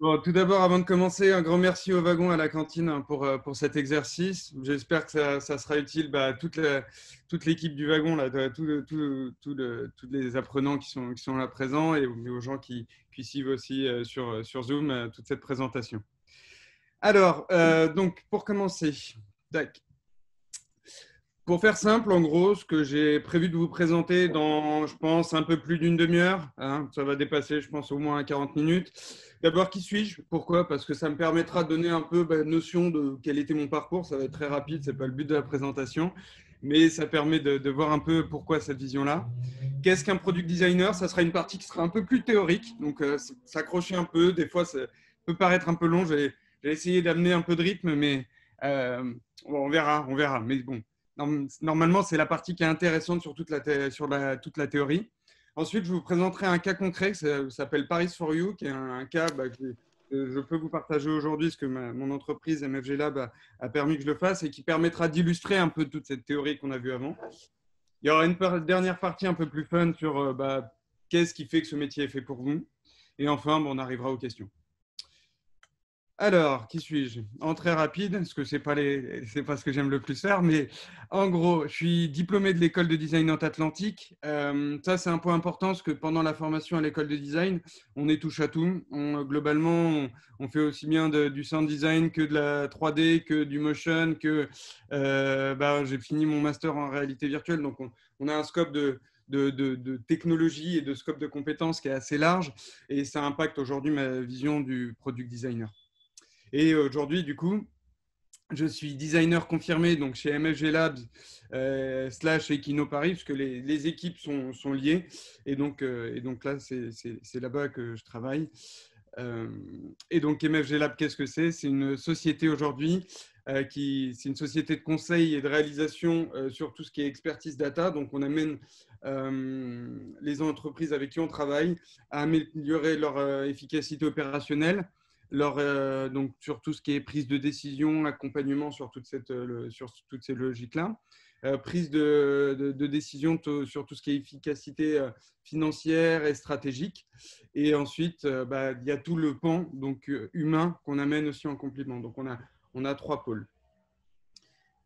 Bon, tout d'abord, avant de commencer, un grand merci au wagon à la cantine pour cet exercice. J'espère que ça sera utile à toute l'équipe du wagon, là, tous les apprenants qui sont là présents et aux gens qui suivent aussi sur Zoom toute cette présentation. Alors, donc, pour commencer, tac. Pour faire simple, en gros, ce que j'ai prévu de vous présenter dans, je pense, un peu plus d'une demi-heure, hein, ça va dépasser, je pense, au moins 40 minutes. D'abord, qui suis-je? Pourquoi? Parce que ça me permettra de donner un peu notion de quel était mon parcours. Ça va être très rapide, ce n'est pas le but de la présentation, mais ça permet de voir un peu pourquoi cette vision-là. Qu'est-ce qu'un product designer? Ça sera une partie qui sera un peu plus théorique, donc s'accrocher un peu. Des fois, ça peut paraître un peu long. J'ai essayé d'amener un peu de rythme, mais on verra, on verra. Mais bon, normalement, c'est la partie qui est intéressante sur toute la théorie. Ensuite, je vous présenterai un cas concret qui s'appelle Paris for You, qui est un cas que je peux vous partager aujourd'hui, ce que mon entreprise MFG Lab a permis que je le fasse et qui permettra d'illustrer un peu toute cette théorie qu'on a vue avant. Il y aura une dernière partie un peu plus fun sur qu'est-ce qui fait que ce métier est fait pour vous. Et enfin, on arrivera aux questions. Alors, qui suis-je? En très rapide, parce que c'est pas ce que j'aime le plus faire, mais en gros, je suis diplômé de l'école de design Nantes-Atlantique. Ça, c'est un point important, parce que pendant la formation à l'école de design, on est touche à tout. Globalement, on fait aussi bien du sound design que de la 3D, que du motion, que j'ai fini mon master en réalité virtuelle, donc on a un scope de technologie et de scope de compétences qui est assez large, et ça impacte aujourd'hui ma vision du product designer. Et aujourd'hui, du coup, je suis designer confirmé donc chez MFG Labs / Equino Paris, parce que les équipes sont liées. Et donc là, c'est là-bas que je travaille. Et donc MFG Lab, qu'est-ce que c'est? C'est une société aujourd'hui c'est une société de conseil et de réalisation sur tout ce qui est expertise data. Donc on amène les entreprises avec qui on travaille à améliorer leur efficacité opérationnelle, donc sur tout ce qui est prise de décision, accompagnement sur toutes ces logiques-là, prise de décision sur tout ce qui est efficacité financière et stratégique. Et ensuite, il y a tout le pan donc, humain qu'on amène aussi en complément. Donc, on a 3 pôles.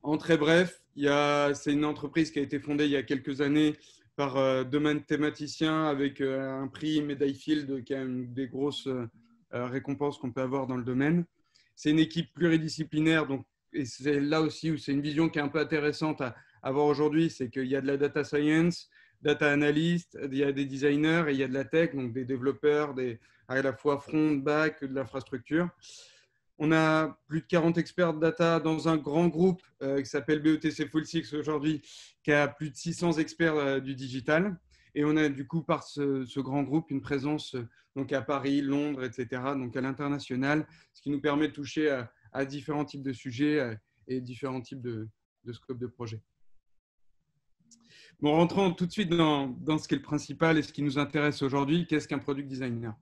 En très bref, c'est une entreprise qui a été fondée il y a quelques années par 2 mathématiciens avec un prix Médaille Field, qui est une des grosses récompenses qu'on peut avoir dans le domaine. C'est une équipe pluridisciplinaire, donc, et c'est là aussi où c'est une vision qui est un peu intéressante à avoir aujourd'hui, c'est qu'il y a de la data science, data analyst, il y a des designers et il y a de la tech, donc des développeurs, à la fois front, back, de l'infrastructure. On a plus de 40 experts data dans un grand groupe qui s'appelle BETC Full Six aujourd'hui, qui a plus de 600 experts du digital. Et on a du coup, par ce grand groupe, une présence donc à Paris, Londres, etc., donc à l'international, ce qui nous permet de toucher à différents types de sujets et différents types de scopes de projet. Bon, rentrons tout de suite dans ce qui est le principal et ce qui nous intéresse aujourd'hui. Qu'est-ce qu'un product designer?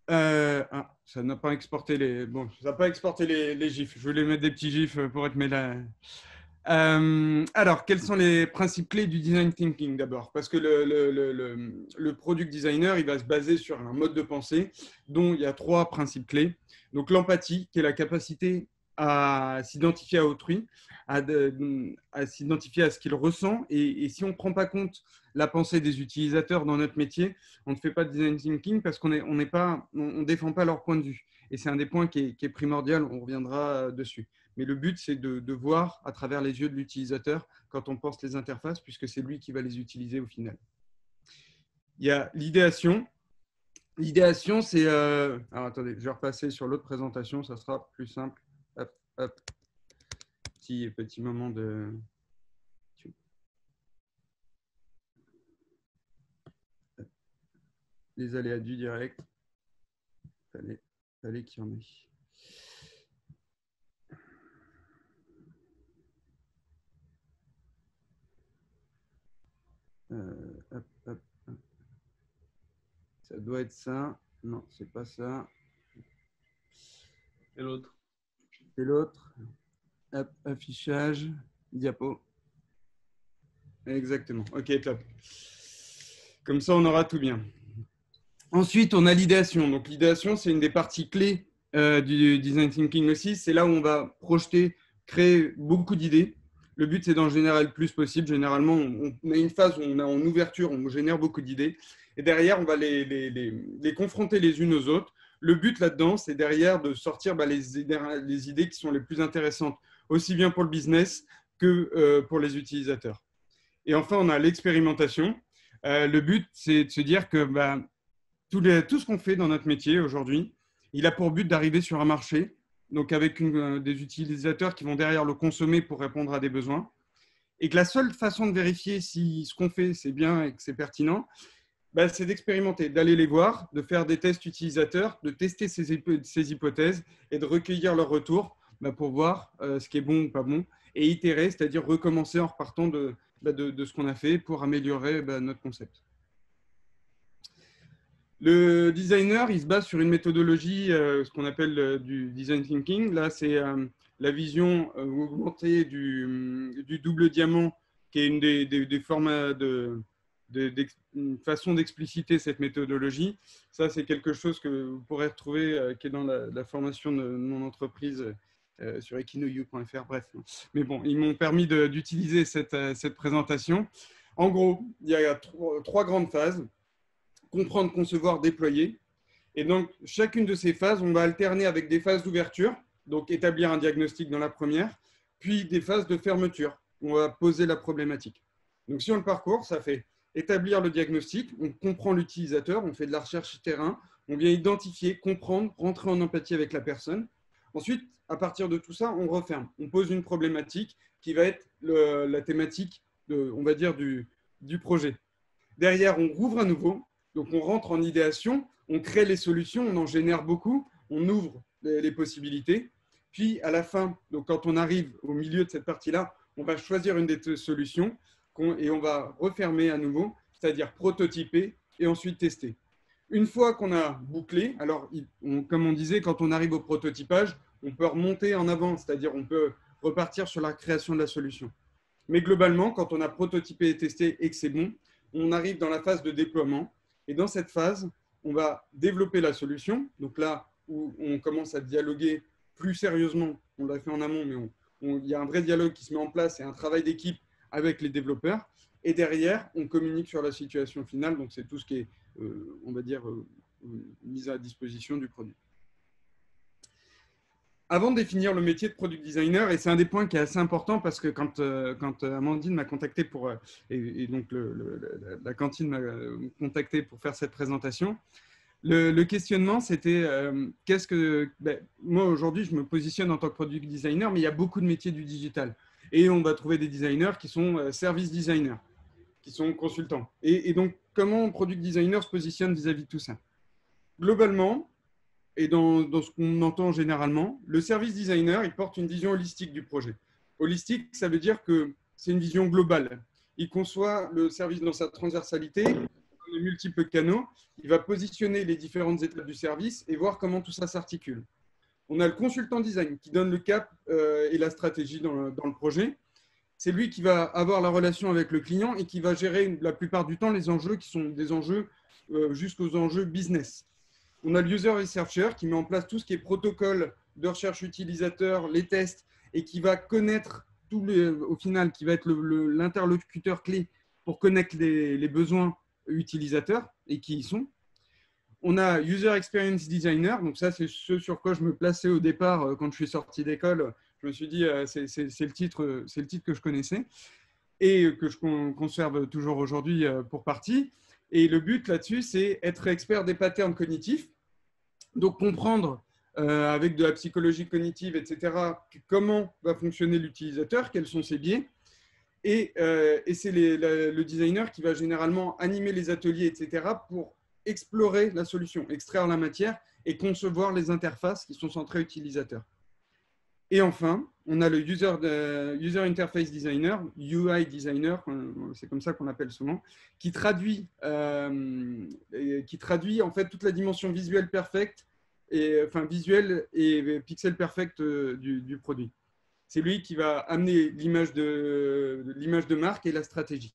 Ça n'a pas exporté ça n'a pas exporté les gifs. Je voulais mettre des petits gifs pour être là. Alors, quels sont les principes clés du design thinking d'abord? Parce que le product designer, il va se baser sur un mode de pensée dont il y a 3 principes clés. Donc, l'empathie, qui est la capacité à s'identifier à autrui, à s'identifier à ce qu'il ressent. Et si on ne prend pas compte la pensée des utilisateurs dans notre métier, on ne fait pas de design thinking parce qu'on ne défend pas leur point de vue. Et c'est un des points qui est primordial, on reviendra dessus. Mais le but, c'est de voir à travers les yeux de l'utilisateur quand on pense les interfaces, puisque c'est lui qui va les utiliser au final. Il y a l'idéation. L'idéation, c'est... Alors, attendez, je vais repasser sur l'autre présentation, ça sera plus simple. Hop, hop. Petit moment de... Les aléas du direct. Fallait qu'il y en ait. Hop, hop, hop. Ça doit être ça. Non, c'est pas ça. Et l'autre? C'est l'autre. Hop, affichage, diapo. Exactement. Ok, top. Comme ça, on aura tout bien. Ensuite, on a l'idéation. Donc, l'idéation, c'est une des parties clés du design thinking aussi. C'est là où on va projeter, créer beaucoup d'idées. Le but, c'est d'en générer le plus possible. Généralement, on a une phase où on est en ouverture, on génère beaucoup d'idées. Et derrière, on va les confronter les unes aux autres. Le but là-dedans, c'est derrière de sortir les idées qui sont les plus intéressantes, aussi bien pour le business que pour les utilisateurs. Et enfin, on a l'expérimentation. Le but, c'est de se dire que tout ce qu'on fait dans notre métier aujourd'hui, il a pour but d'arriver sur un marché, donc avec des utilisateurs qui vont derrière le consommer pour répondre à des besoins, et que la seule façon de vérifier si ce qu'on fait, c'est bien et que c'est pertinent, c'est d'expérimenter, d'aller les voir, de faire des tests utilisateurs, de tester ces hypothèses et de recueillir leur retour pour voir ce qui est bon ou pas bon, et itérer, c'est-à-dire recommencer en repartant de ce qu'on a fait pour améliorer notre concept. Le designer, il se base sur une méthodologie, ce qu'on appelle du design thinking. Là, c'est la vision augmentée du double diamant, qui est une des formats une façon d'expliciter cette méthodologie. Ça, c'est quelque chose que vous pourrez retrouver, qui est dans la formation de mon entreprise sur equinoU.fr. Bref, mais bon, ils m'ont permis d'utiliser cette présentation. En gros, il y a trois grandes phases. Comprendre, concevoir, déployer. Et donc, chacune de ces phases, on va alterner avec des phases d'ouverture, donc établir un diagnostic dans la première, puis des phases de fermeture, où on va poser la problématique. Donc, si on le parcourt, ça fait établir le diagnostic, on comprend l'utilisateur, on fait de la recherche terrain, on vient identifier, comprendre, rentrer en empathie avec la personne. Ensuite, à partir de tout ça, on referme. On pose une problématique qui va être la thématique, on va dire, du projet. Derrière, on rouvre à nouveau. Donc, on rentre en idéation, on crée les solutions, on en génère beaucoup, on ouvre les possibilités. Puis, à la fin, donc quand on arrive au milieu de cette partie-là, on va choisir une des solutions et on va refermer à nouveau, c'est-à-dire prototyper et ensuite tester. Une fois qu'on a bouclé, alors, comme on disait, quand on arrive au prototypage, on peut remonter en avant, c'est-à-dire on peut repartir sur la création de la solution. Mais globalement, quand on a prototypé et testé et que c'est bon, on arrive dans la phase de déploiement. Et dans cette phase, on va développer la solution. Donc là où on commence à dialoguer plus sérieusement, on l'a fait en amont, mais il y a un vrai dialogue qui se met en place et un travail d'équipe avec les développeurs. Et derrière, on communique sur la situation finale. Donc c'est tout ce qui est, on va dire, mise à disposition du produit. Avant de définir le métier de product designer, et c'est un des points qui est assez important parce que quand Amandine m'a contacté et donc la cantine m'a contacté pour faire cette présentation, le questionnement c'était moi aujourd'hui je me positionne en tant que product designer, mais il y a beaucoup de métiers du digital et on va trouver des designers qui sont service designers, qui sont consultants. Et donc comment un product designer se positionne vis-à-vis de tout ça? Globalement, et dans ce qu'on entend généralement, le service designer, il porte une vision holistique du projet. Holistique, ça veut dire que c'est une vision globale. Il conçoit le service dans sa transversalité, dans les multiples canaux. Il va positionner les différentes étapes du service et voir comment tout ça s'articule. On a le consultant design qui donne le cap et la stratégie dans le projet. C'est lui qui va avoir la relation avec le client et qui va gérer la plupart du temps les enjeux qui sont des enjeux jusqu'aux enjeux business. On a le user researcher qui met en place tout ce qui est protocole de recherche utilisateur, les tests, et qui va connaître au final, qui va être l'interlocuteur clé pour connaître les besoins utilisateurs et qui y sont. On a User Experience Designer, donc ça c'est ce sur quoi je me plaçais au départ quand je suis sorti d'école. Je me suis dit c'est le titre que je connaissais et que je conserve toujours aujourd'hui pour partie. Et le but là-dessus, c'est être expert des patterns cognitifs. Donc, comprendre avec de la psychologie cognitive, etc., comment va fonctionner l'utilisateur, quels sont ses biais. Et c'est le designer qui va généralement animer les ateliers, etc., pour explorer la solution, extraire la matière et concevoir les interfaces qui sont centrées utilisateurs. Et enfin, on a le User Interface Designer, UI Designer, c'est comme ça qu'on l'appelle souvent, qui traduit en fait toute la dimension visuelle perfecte, visuelle et pixel perfect du produit. C'est lui qui va amener l'image de marque et la stratégie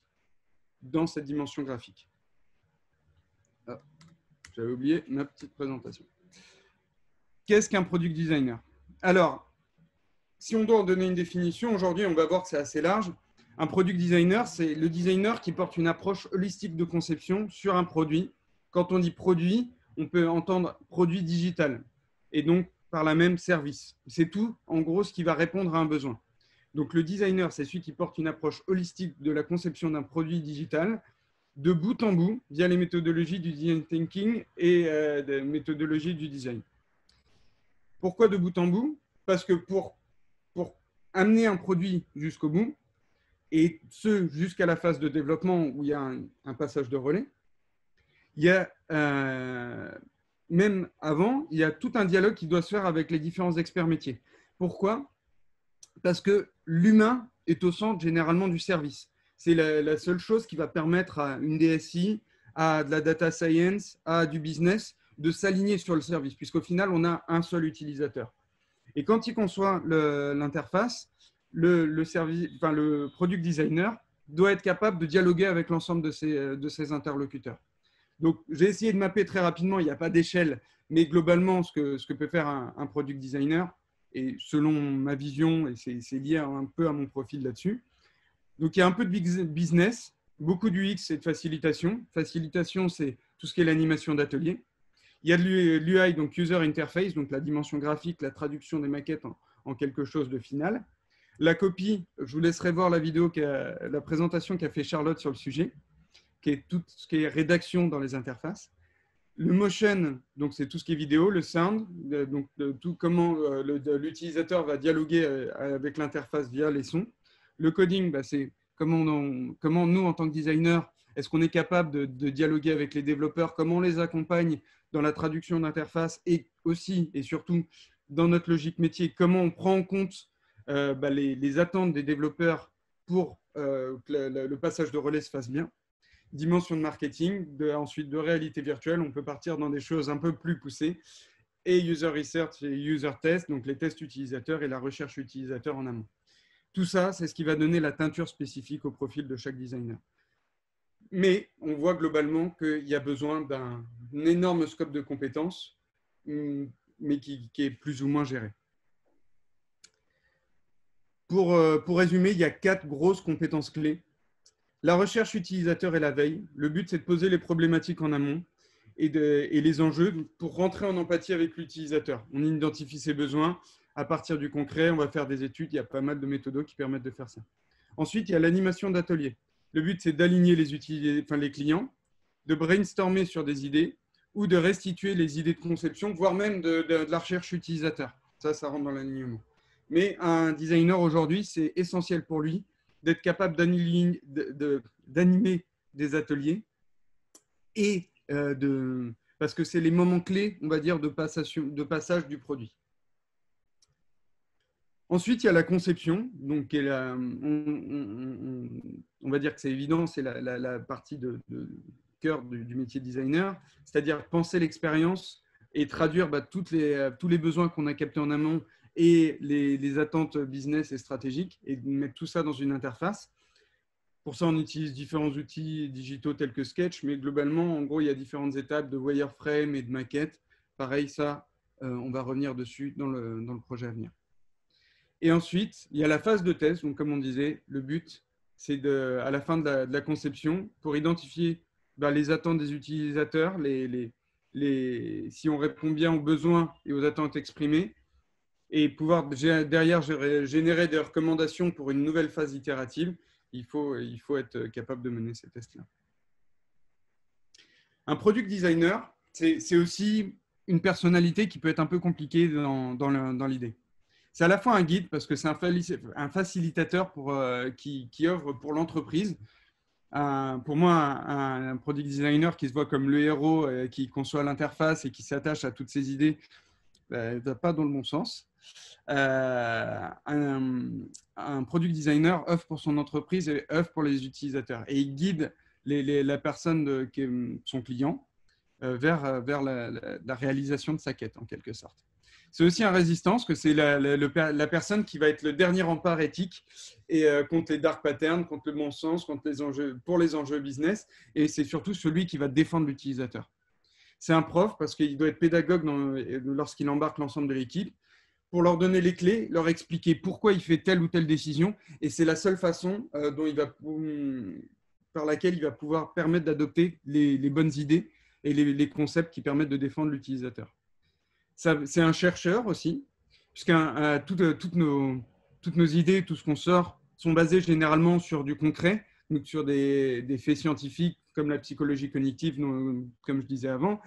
dans cette dimension graphique. Ah, j'avais oublié ma petite présentation. Qu'est-ce qu'un product designer? Alors, si on doit en donner une définition, aujourd'hui, on va voir que c'est assez large. Un product designer, c'est le designer qui porte une approche holistique de conception sur un produit. Quand on dit produit, on peut entendre produit digital et donc par là même service. C'est tout, en gros, ce qui va répondre à un besoin. Donc, le designer, c'est celui qui porte une approche holistique de la conception d'un produit digital de bout en bout via les méthodologies du design thinking et des méthodologies du design. Pourquoi de bout en bout? Parce que pour amener un produit jusqu'au bout, et ce jusqu'à la phase de développement où il y a un passage de relais, il y a, même avant, il y a tout un dialogue qui doit se faire avec les différents experts métiers. Pourquoi? Parce que l'humain est au centre généralement du service. C'est la seule chose qui va permettre à une DSI, à de la data science, à du business de s'aligner sur le service, puisqu'au final, on a un seul utilisateur. Et quand il conçoit l'interface, le product designer doit être capable de dialoguer avec l'ensemble de ses interlocuteurs. Donc, j'ai essayé de mapper très rapidement, il n'y a pas d'échelle, mais globalement, ce que peut faire un product designer, et selon ma vision, et c'est lié un peu à mon profil là-dessus. Donc, il y a un peu de business, beaucoup d'UX et de facilitation. Facilitation, c'est tout ce qui est l'animation d'atelier. Il y a de l'UI, donc User Interface, donc la dimension graphique, la traduction des maquettes en quelque chose de final. La copie, je vous laisserai voir la vidéo, la présentation qu'a fait Charlotte sur le sujet, qui est tout ce qui est rédaction dans les interfaces. Le motion, donc c'est tout ce qui est vidéo. Le sound, donc tout comment l'utilisateur va dialoguer avec l'interface via les sons. Le coding, c'est comment nous, en tant que designer, est-ce qu'on est capable de dialoguer avec les développeurs, comment on les accompagne dans la traduction d'interface et aussi et surtout dans notre logique métier, comment on prend en compte les attentes des développeurs pour que le passage de relais se fasse bien. Dimension de marketing, ensuite de réalité virtuelle, on peut partir dans des choses un peu plus poussées, et user research et user test, donc les tests utilisateurs et la recherche utilisateur en amont. Tout ça, c'est ce qui va donner la teinture spécifique au profil de chaque designer. Mais on voit globalement qu'il y a besoin d'un énorme scope de compétences, mais qui est plus ou moins géré. Pour résumer, il y a 4 grosses compétences clés. La recherche utilisateur et la veille. Le but, c'est de poser les problématiques en amont et les enjeux pour rentrer en empathie avec l'utilisateur. On identifie ses besoins. À partir du concret, on va faire des études. Il y a pas mal de méthodes qui permettent de faire ça. Ensuite, il y a l'animation d'atelier. Le but, c'est d'aligner les clients, de brainstormer sur des idées ou de restituer les idées de conception, voire même de la recherche utilisateur. Ça rentre dans l'alignement. Mais un designer aujourd'hui, c'est essentiel pour lui d'être capable d'animer des ateliers et parce que c'est les moments clés, on va dire, de passage du produit. Ensuite, il y a la conception, donc on va dire que c'est évident, c'est la partie de cœur du métier de designer, c'est-à-dire penser l'expérience et traduire tous les besoins qu'on a captés en amont et les attentes business et stratégiques et mettre tout ça dans une interface. Pour ça, on utilise différents outils digitaux tels que Sketch, mais globalement, en gros, il y a différentes étapes de wireframe et de maquette. Pareil, ça, on va revenir dessus dans le projet à venir. Et ensuite, il y a la phase de test. Donc, comme on disait, le but, c'est à la fin de la conception, pour identifier les attentes des utilisateurs, si on répond bien aux besoins et aux attentes exprimées, et pouvoir derrière générer des recommandations pour une nouvelle phase itérative, il faut être capable de mener ces tests-là. Un product designer, c'est aussi une personnalité qui peut être un peu compliquée dans l'idée. C'est à la fois un guide parce que c'est un facilitateur qui œuvre pour l'entreprise. Pour moi, un product designer qui se voit comme le héros, qui conçoit l'interface et qui s'attache à toutes ces idées, ne va pas dans le bon sens. Un product designer œuvre pour son entreprise et œuvre pour les utilisateurs. Et il guide la personne qui est son client vers la réalisation de sa quête, en quelque sorte. C'est aussi un résistance, que c'est la personne qui va être le dernier rempart éthique et contre les dark patterns, contre le bon sens, pour les enjeux business. Et c'est surtout celui qui va défendre l'utilisateur. C'est un prof parce qu'il doit être pédagogue lorsqu'il embarque l'ensemble de l'équipe pour leur donner les clés, leur expliquer pourquoi il fait telle ou telle décision. Et c'est la seule façon par laquelle il va pouvoir permettre d'adopter les bonnes idées et les concepts qui permettent de défendre l'utilisateur. C'est un chercheur aussi, puisque toutes nos idées, tout ce qu'on sort, sont basées généralement sur du concret, donc sur des faits scientifiques comme la psychologie cognitive, comme je disais avant,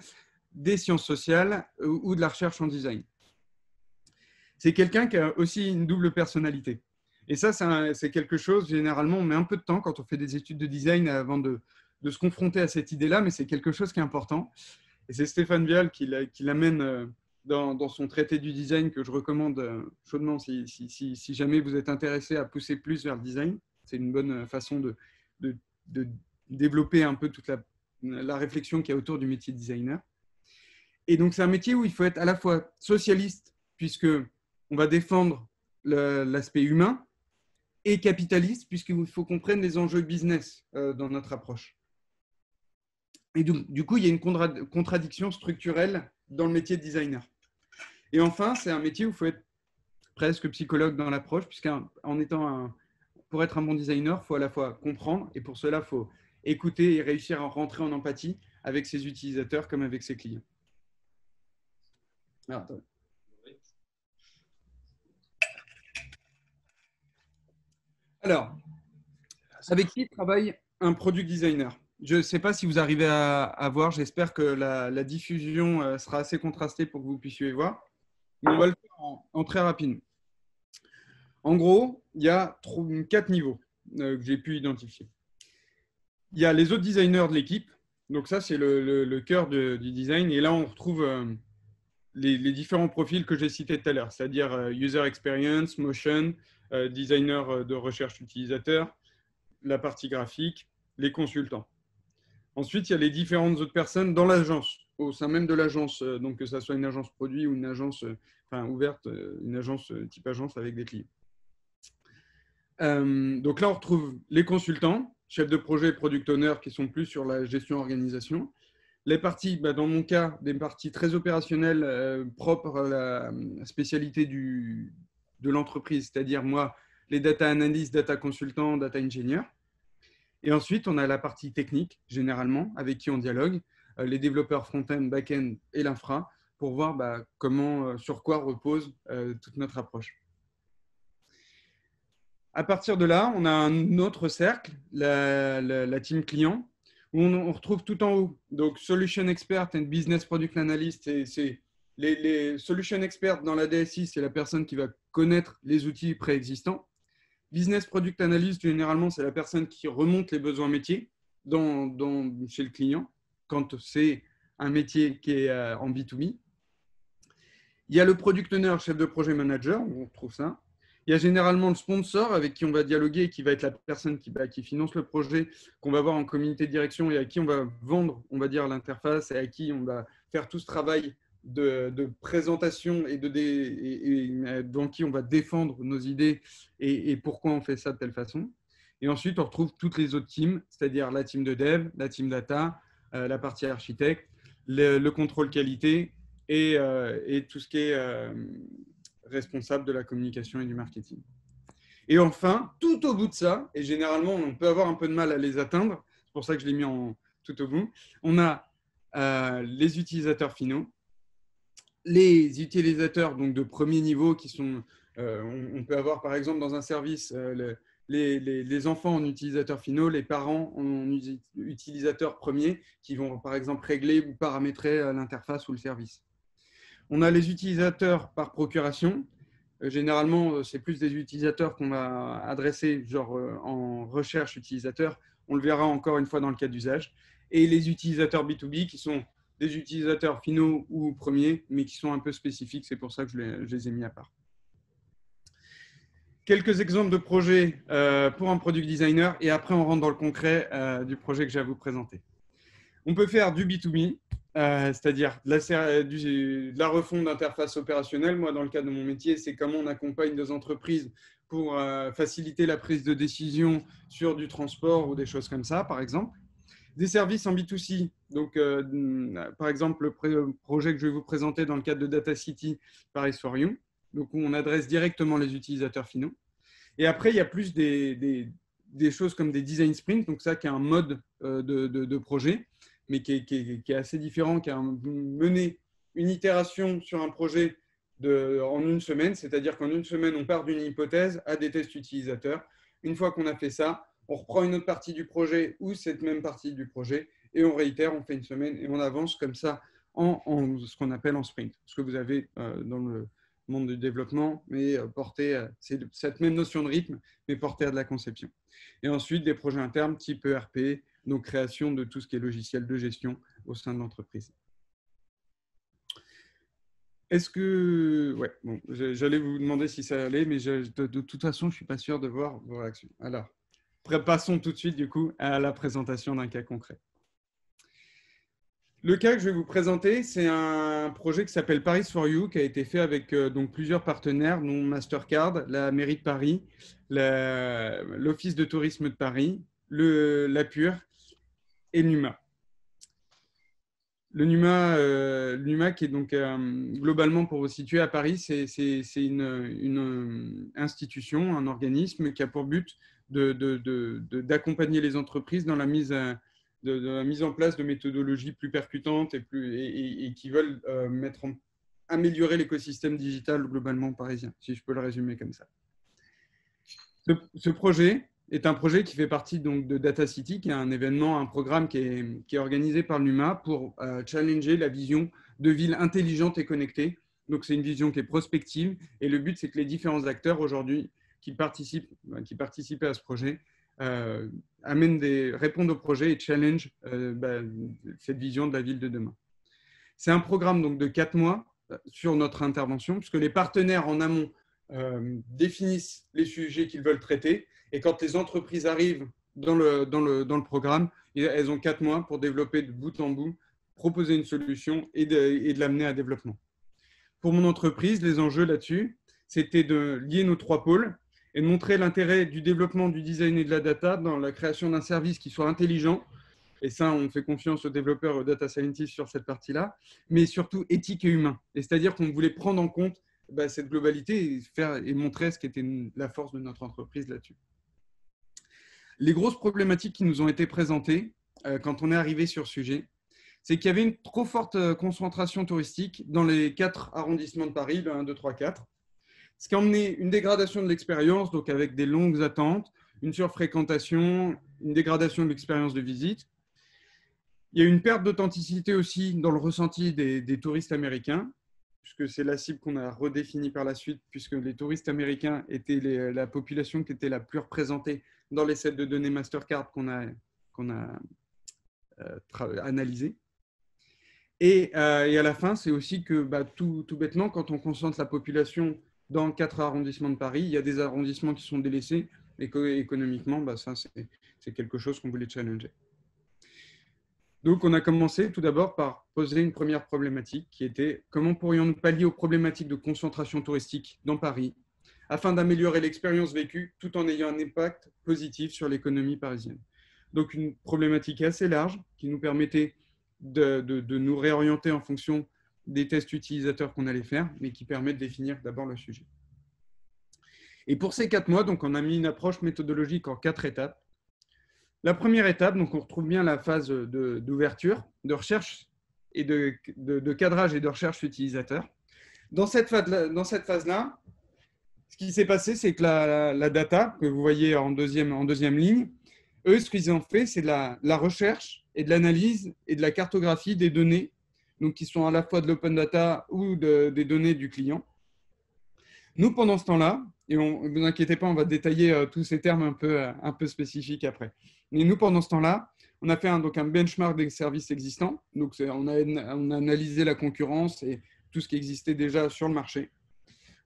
des sciences sociales ou de la recherche en design. C'est quelqu'un qui a aussi une double personnalité. Et ça, c'est quelque chose, généralement, on met un peu de temps quand on fait des études de design avant de se confronter à cette idée-là, mais c'est quelque chose qui est important. Et c'est Stéphane Vial qui l'amène dans son traité du design que je recommande chaudement si jamais vous êtes intéressé à pousser plus vers le design. C'est une bonne façon de développer un peu toute la réflexion qu'il y a autour du métier de designer. Et donc, c'est un métier où il faut être à la fois socialiste, puisque on va défendre l'aspect humain, et capitaliste, puisqu'il faut qu'on prenne les enjeux business dans notre approche. Et donc, du coup, il y a une contradiction structurelle dans le métier de designer. Et enfin, c'est un métier où il faut être presque psychologue dans l'approche, pour être un bon designer, il faut à la fois comprendre, et pour cela, il faut écouter et réussir à rentrer en empathie avec ses utilisateurs comme avec ses clients. Alors, avec qui travaille un product designer? Je ne sais pas si vous arrivez à voir, j'espère que la diffusion sera assez contrastée pour que vous puissiez voir. Mais on va le faire en très rapide. En gros, il y a 4 niveaux que j'ai pu identifier. Il y a les autres designers de l'équipe. Donc ça, c'est le cœur du design. Et là, on retrouve les différents profils que j'ai cités tout à l'heure, c'est-à-dire user experience, motion, designer de recherche utilisateur, la partie graphique, les consultants. Ensuite, il y a les différentes autres personnes dans l'agence, au sein même de l'agence, donc que ça soit une agence produit ou une agence ouverte, une agence type agence avec des clients. Donc là, on retrouve les consultants, chefs de projet, product owner, qui sont plus sur la gestion organisation. Les parties, dans mon cas, des parties très opérationnelles propres à la spécialité de l'entreprise, c'est-à-dire moi, les data analysts, data consultants, data engineers. Et ensuite, on a la partie technique, généralement, avec qui on dialogue, les développeurs front-end, back-end et l'infra, pour voir sur quoi repose toute notre approche. À partir de là, on a un autre cercle, la team client, où on retrouve tout en haut. Donc, Solution Expert and Business Product Analyst, c'est les Solution Experts dans la DSI, c'est la personne qui va connaître les outils préexistants. Business Product Analyst, généralement, c'est la personne qui remonte les besoins métiers chez le client, quand c'est un métier qui est en B2B. Il y a le Product Owner, chef de projet manager, on retrouve ça. Il y a généralement le sponsor avec qui on va dialoguer et qui va être la personne qui finance le projet, qu'on va voir en comité de direction et à qui on va vendre, on va dire, l'interface et à qui on va faire tout ce travail de présentation et dans qui on va défendre nos idées et pourquoi on fait ça de telle façon. Et ensuite, on retrouve toutes les autres teams, c'est-à-dire la team de dev, la team data, la partie architecte, le contrôle qualité et tout ce qui est responsable de la communication et du marketing. Et enfin, tout au bout de ça, et généralement, on peut avoir un peu de mal à les atteindre, c'est pour ça que je l'ai mis tout au bout, on a les utilisateurs finaux, les utilisateurs donc, de premier niveau qui sont, on peut avoir par exemple dans un service les enfants en utilisateurs finaux, les parents en utilisateurs premiers qui vont par exemple régler ou paramétrer l'interface ou le service. On a les utilisateurs par procuration. Généralement, c'est plus des utilisateurs qu'on va adresser genre en recherche utilisateur. On le verra encore une fois dans le cas d'usage. Et les utilisateurs B2B qui sont des utilisateurs finaux ou premiers, mais qui sont un peu spécifiques. C'est pour ça que je les ai mis à part. Quelques exemples de projets pour un product designer et après on rentre dans le concret du projet que j'ai à vous présenter. On peut faire du B2B, c'est-à-dire de la refonte d'interface opérationnelle. Moi, dans le cadre de mon métier, c'est comment on accompagne des entreprises pour faciliter la prise de décision sur du transport ou des choses comme ça, par exemple. Des services en B2C, donc par exemple le projet que je vais vous présenter dans le cadre de Data City, Paris for You, donc où on adresse directement les utilisateurs finaux. Et après, il y a plus des choses comme des design sprints, donc ça qui est un mode de projet, mais qui est assez différent, qui a mené une itération sur un projet en une semaine, c'est-à-dire qu'en une semaine, on part d'une hypothèse à des tests utilisateurs. Une fois qu'on a fait ça, on reprend une autre partie du projet ou cette même partie du projet et on réitère, on fait une semaine et on avance comme ça en ce qu'on appelle en sprint. Ce que vous avez dans le monde du développement, mais c'est cette même notion de rythme, mais portée à de la conception. Et ensuite, des projets internes type ERP, donc création de tout ce qui est logiciel de gestion au sein de l'entreprise. Est-ce que... Ouais, bon, j'allais vous demander si ça allait, mais de toute façon, je ne suis pas sûr de voir vos réactions. Alors, passons tout de suite, du coup, à la présentation d'un cas concret. Le cas que je vais vous présenter, c'est un projet qui s'appelle Paris for You, qui a été fait avec donc, plusieurs partenaires, dont Mastercard, la mairie de Paris, l'Office de tourisme de Paris, l'APUR et NUMA. Le NUMA qui est donc globalement, pour vous situer, à Paris, c'est une institution, un organisme qui a pour but d'accompagner les entreprises dans la mise en place de méthodologies plus percutantes et qui veulent améliorer l'écosystème digital globalement parisien, si je peux le résumer comme ça. Ce projet est un projet qui fait partie donc, de Data City, qui est un événement, un programme qui est organisé par l'UMA pour challenger la vision de ville intelligente et connectée. Donc, c'est une vision qui est prospective et le but, c'est que les différents acteurs aujourd'hui qui participaient à ce projet répondent au projet et challenge cette vision de la ville de demain. C'est un programme donc, de 4 mois sur notre intervention, puisque les partenaires en amont définissent les sujets qu'ils veulent traiter. Et quand les entreprises arrivent dans le programme, elles ont 4 mois pour développer de bout en bout, proposer une solution et de l'amener à développement. Pour mon entreprise, les enjeux là-dessus, c'était de lier nos 3 pôles et de montrer l'intérêt du développement du design et de la data dans la création d'un service qui soit intelligent. Et ça, on fait confiance aux développeurs et aux data scientists sur cette partie-là, mais surtout éthique et humain. C'est-à-dire qu'on voulait prendre en compte cette globalité et montrer ce qui était la force de notre entreprise là-dessus. Les grosses problématiques qui nous ont été présentées quand on est arrivé sur ce sujet, c'est qu'il y avait une trop forte concentration touristique dans les 4 arrondissements de Paris, le 1, 2, 3, 4, ce qui a emmené une dégradation de l'expérience, donc avec des longues attentes, une surfréquentation, une dégradation de l'expérience de visite. Il y a une perte d'authenticité aussi dans le ressenti des touristes américains, puisque c'est la cible qu'on a redéfinie par la suite, puisque les touristes américains étaient la population qui était la plus représentée dans les sets de données Mastercard qu'on a analysés. Et à la fin, c'est aussi que tout bêtement, quand on concentre la population dans 4 arrondissements de Paris, il y a des arrondissements qui sont délaissés, et économiquement, ça, c'est quelque chose qu'on voulait challenger. Donc, on a commencé tout d'abord par poser une première problématique qui était comment pourrions-nous pallier aux problématiques de concentration touristique dans Paris afin d'améliorer l'expérience vécue tout en ayant un impact positif sur l'économie parisienne. Donc, une problématique assez large qui nous permettait de nous réorienter en fonction des tests utilisateurs qu'on allait faire, mais qui permet de définir d'abord le sujet. Et pour ces 4 mois, donc, on a mis une approche méthodologique en 4 étapes. La première étape, donc on retrouve bien la phase d'ouverture, de recherche et de cadrage et de recherche utilisateur. Dans cette phase-là, ce qui s'est passé, c'est que la data, que vous voyez en deuxième ligne, eux, ce qu'ils ont fait, c'est de la recherche et de l'analyse et de la cartographie des données, donc qui sont à la fois de l'open data ou des données du client. Nous, pendant ce temps-là, et ne vous inquiétez pas, on va détailler tous ces termes un peu spécifiques après. Mais nous, pendant ce temps-là, on a fait un benchmark des services existants. Donc, on a analysé la concurrence et tout ce qui existait déjà sur le marché.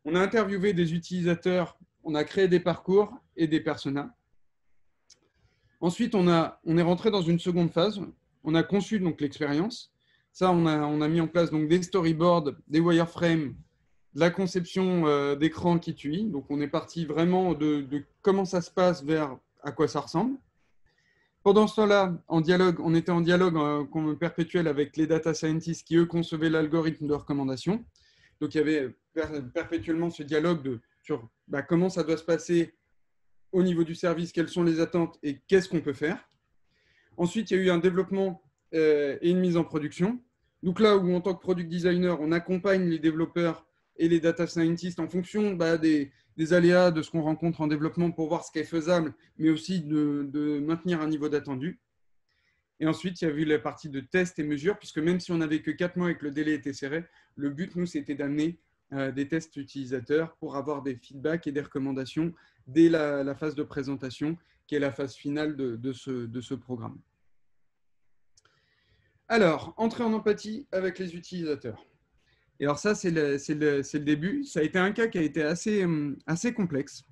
On a interviewé des utilisateurs, on a créé des parcours et des personas. Ensuite, on est rentré dans une seconde phase. On a conçu donc l'expérience. Ça, on a mis en place donc des storyboards, des wireframes, de la conception d'écran qui tue. Donc, on est parti vraiment de comment ça se passe vers à quoi ça ressemble. Pendant ce temps-là, on était en dialogue perpétuel avec les data scientists qui, eux, concevaient l'algorithme de recommandation. Donc, il y avait perpétuellement ce dialogue sur comment ça doit se passer au niveau du service, quelles sont les attentes et qu'est-ce qu'on peut faire. Ensuite, il y a eu un développement et une mise en production. Donc là où, en tant que product designer, on accompagne les développeurs et les data scientists en fonction des aléas, de ce qu'on rencontre en développement pour voir ce qui est faisable, mais aussi de maintenir un niveau d'attendu. Et ensuite, il y a eu la partie de test et mesure, puisque même si on n'avait que 4 mois et que le délai était serré, le but, nous, c'était d'amener des tests utilisateurs pour avoir des feedbacks et des recommandations dès la phase de présentation, qui est la phase finale de ce programme. Alors, entrer en empathie avec les utilisateurs. Et alors ça, c'est le début. Ça a été un cas qui a été assez complexe.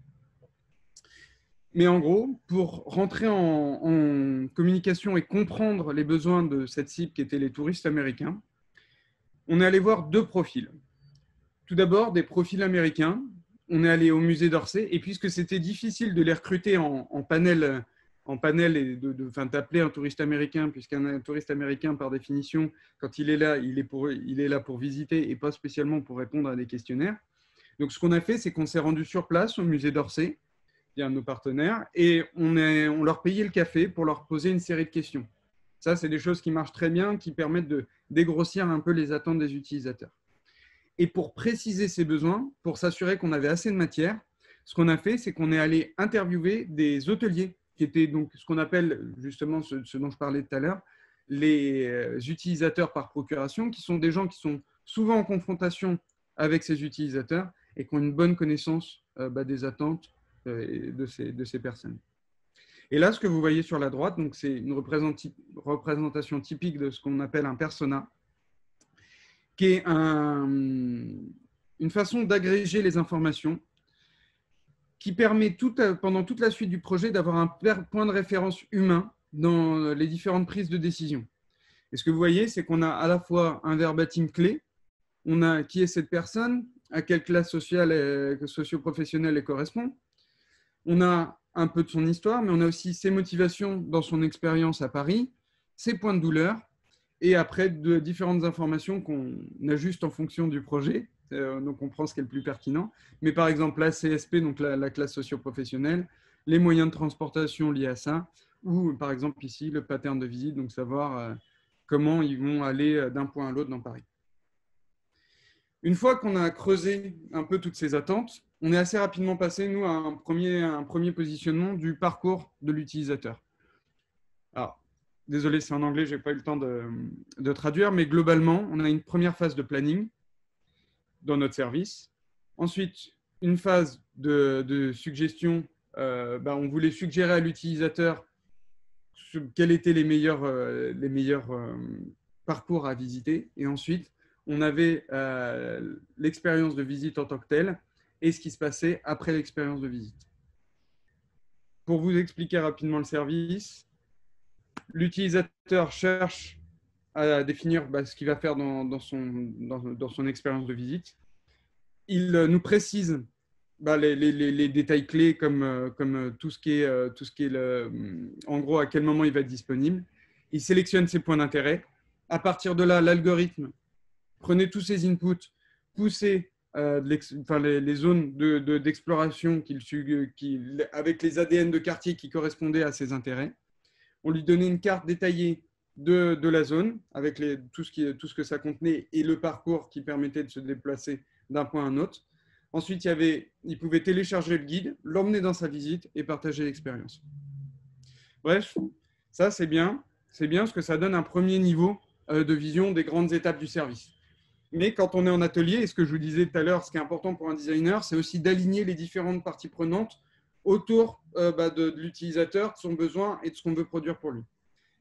Mais en gros, pour rentrer en communication et comprendre les besoins de cette cible qui étaient les touristes américains, on est allé voir deux profils. Tout d'abord, des profils américains. On est allé au musée d'Orsay, et puisque c'était difficile de les recruter en panel et d'appeler un touriste américain, puisqu'un touriste américain, par définition, quand il est là, il est là pour visiter et pas spécialement pour répondre à des questionnaires. Donc, ce qu'on a fait, c'est qu'on s'est rendu sur place au musée d'Orsay, via nos partenaires, et on leur payait le café pour leur poser une série de questions. Ça, c'est des choses qui marchent très bien, qui permettent de dégrossir un peu les attentes des utilisateurs. Et pour préciser ces besoins, pour s'assurer qu'on avait assez de matière, ce qu'on a fait, c'est qu'on est allé interviewer des hôteliers, qui étaient donc ce qu'on appelle justement ce dont je parlais tout à l'heure, les utilisateurs par procuration, qui sont des gens qui sont souvent en confrontation avec ces utilisateurs et qui ont une bonne connaissance des attentes de ces personnes. Et là, ce que vous voyez sur la droite, c'est une représentation typique de ce qu'on appelle un persona, qui est une façon d'agréger les informations qui permet pendant toute la suite du projet d'avoir un point de référence humain dans les différentes prises de décision. Et ce que vous voyez, c'est qu'on a à la fois un verbatim clé, on a qui est cette personne, à quelle classe sociale, socio-professionnelle elle correspond, on a un peu de son histoire, mais on a aussi ses motivations dans son expérience à Paris, ses points de douleur, et après de différentes informations qu'on ajuste en fonction du projet. Donc on prend ce qui est le plus pertinent. Mais par exemple, la CSP, donc la classe socio-professionnelle, les moyens de transportation liés à ça, ou par exemple ici, le pattern de visite, donc savoir comment ils vont aller d'un point à l'autre dans Paris. Une fois qu'on a creusé un peu toutes ces attentes, on est assez rapidement passé, nous, à un premier positionnement du parcours de l'utilisateur. Alors, désolé, c'est en anglais, je n'ai pas eu le temps de traduire, mais globalement, on a une première phase de planning dans notre service. Ensuite, une phase de suggestion. On voulait suggérer à l'utilisateur quels étaient les meilleurs parcours à visiter. Et ensuite, on avait l'expérience de visite en tant que telle et ce qui se passait après l'expérience de visite. Pour vous expliquer rapidement le service, l'utilisateur cherche à définir ce qu'il va faire dans son expérience de visite. Il nous précise les détails clés comme tout ce qui est en gros à quel moment il va être disponible. Il sélectionne ses points d'intérêt. À partir de là, l'algorithme prenait tous ces inputs, poussait les zones d'exploration avec les ADN de quartier qui correspondaient à ses intérêts. On lui donnait une carte détaillée de la zone avec tout ce que ça contenait et le parcours qui permettait de se déplacer d'un point à un autre. Ensuite, il pouvait télécharger le guide, l'emmener dans sa visite et partager l'expérience. Bref, ça c'est bien parce que ça donne un premier niveau de vision des grandes étapes du service. Mais quand on est en atelier, et ce que je vous disais tout à l'heure, ce qui est important pour un designer, c'est aussi d'aligner les différentes parties prenantes autour de l'utilisateur, de son besoin et de ce qu'on veut produire pour lui.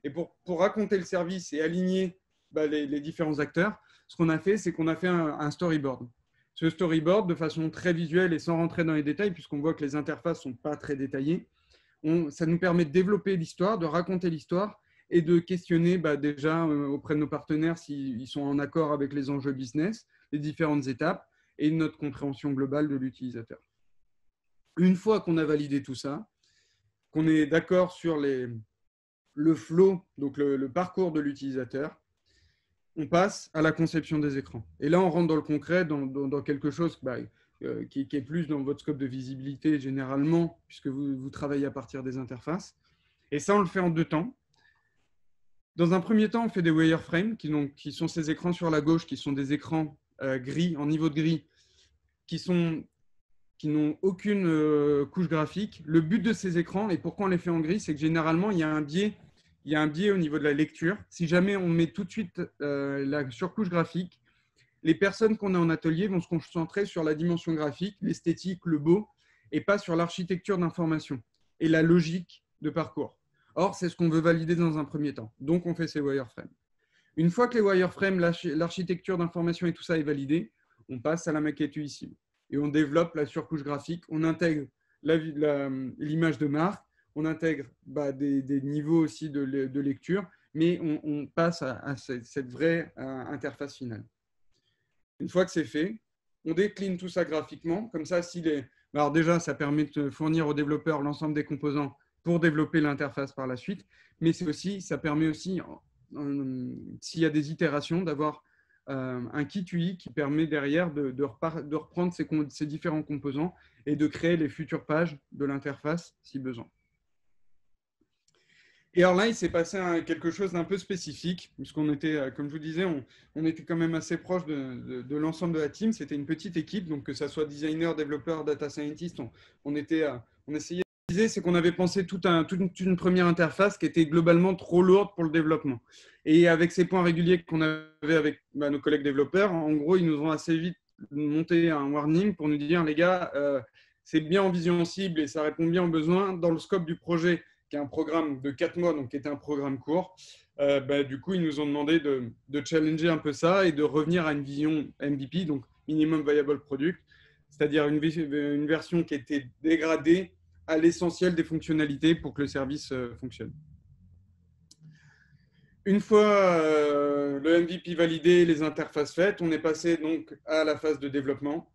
Et pour raconter le service et aligner les différents acteurs, ce qu'on a fait, c'est qu'on a fait un storyboard. Ce storyboard, de façon très visuelle et sans rentrer dans les détails, puisqu'on voit que les interfaces ne sont pas très détaillées, ça nous permet de développer l'histoire, de raconter l'histoire et de questionner déjà auprès de nos partenaires s'ils sont en accord avec les enjeux business, les différentes étapes et notre compréhension globale de l'utilisateur. Une fois qu'on a validé tout ça, qu'on est d'accord sur le flow, donc le parcours de l'utilisateur, on passe à la conception des écrans. Et là, on rentre dans le concret, dans quelque chose qui est plus dans votre scope de visibilité généralement, puisque vous travaillez à partir des interfaces. Et ça, on le fait en 2 temps. Dans un premier temps, on fait des wireframes, qui sont ces écrans sur la gauche, qui sont des écrans gris, en niveau de gris, qui n'ont aucune couche graphique. Le but de ces écrans, et pourquoi on les fait en gris, c'est que généralement, il y a un biais au niveau de la lecture. Si jamais on met tout de suite la surcouche graphique, les personnes qu'on a en atelier vont se concentrer sur la dimension graphique, l'esthétique, le beau, et pas sur l'architecture d'information et la logique de parcours. Or, c'est ce qu'on veut valider dans un premier temps. Donc, on fait ces wireframes. Une fois que les wireframes, l'architecture d'information et tout ça est validé, on passe à la maquette UI et on développe la surcouche graphique. On intègre l'image de marque, on intègre des niveaux aussi de lecture, mais on passe à cette vraie interface finale. Une fois que c'est fait, on décline tout ça graphiquement. Comme ça, alors déjà, ça permet de fournir aux développeurs l'ensemble des composants pour développer l'interface par la suite. Mais ça permet aussi, s'il y a des itérations, d'avoir un kit UI qui permet derrière de reprendre ces différents composants et de créer les futures pages de l'interface si besoin. Et alors là, il s'est passé quelque chose d'un peu spécifique, puisqu'on était, comme je vous disais, on était quand même assez proche de l'ensemble de la team. C'était une petite équipe, donc que ça soit designer, développeur, data scientist, on essayait de dire, c'est qu'on avait pensé toute une première interface qui était globalement trop lourde pour le développement. Et avec ces points réguliers qu'on avait avec nos collègues développeurs, en gros, ils nous ont assez vite monté un warning pour nous dire, les gars, c'est bien en vision cible et ça répond bien aux besoins. Dans le scope du projet, qui est un programme de 4 mois, donc qui était un programme court, du coup, ils nous ont demandé de challenger un peu ça et de revenir à une vision MVP, donc Minimum Viable Product, c'est-à-dire une version qui était dégradée à l'essentiel des fonctionnalités pour que le service fonctionne. Une fois le MVP validé, les interfaces faites, on est passé donc à la phase de développement.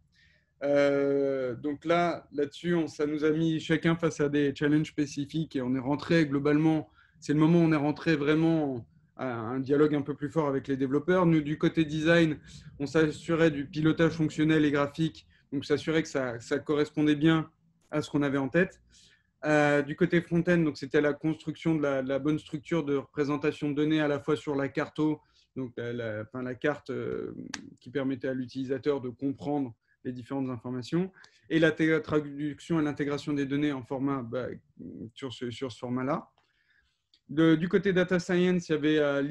Donc là-dessus, ça nous a mis chacun face à des challenges spécifiques et on est rentré globalement, c'est le moment où on est rentré vraiment à un dialogue un peu plus fort avec les développeurs. Nous, du côté design, on s'assurait du pilotage fonctionnel et graphique, donc s'assurer que ça correspondait bien à ce qu'on avait en tête. Du côté front-end, donc c'était la construction de la bonne structure de représentation de données à la fois sur la carto, donc la carte qui permettait à l'utilisateur de comprendre les différentes informations, et la traduction et l'intégration des données en format sur ce format-là. Du côté data science, il y avait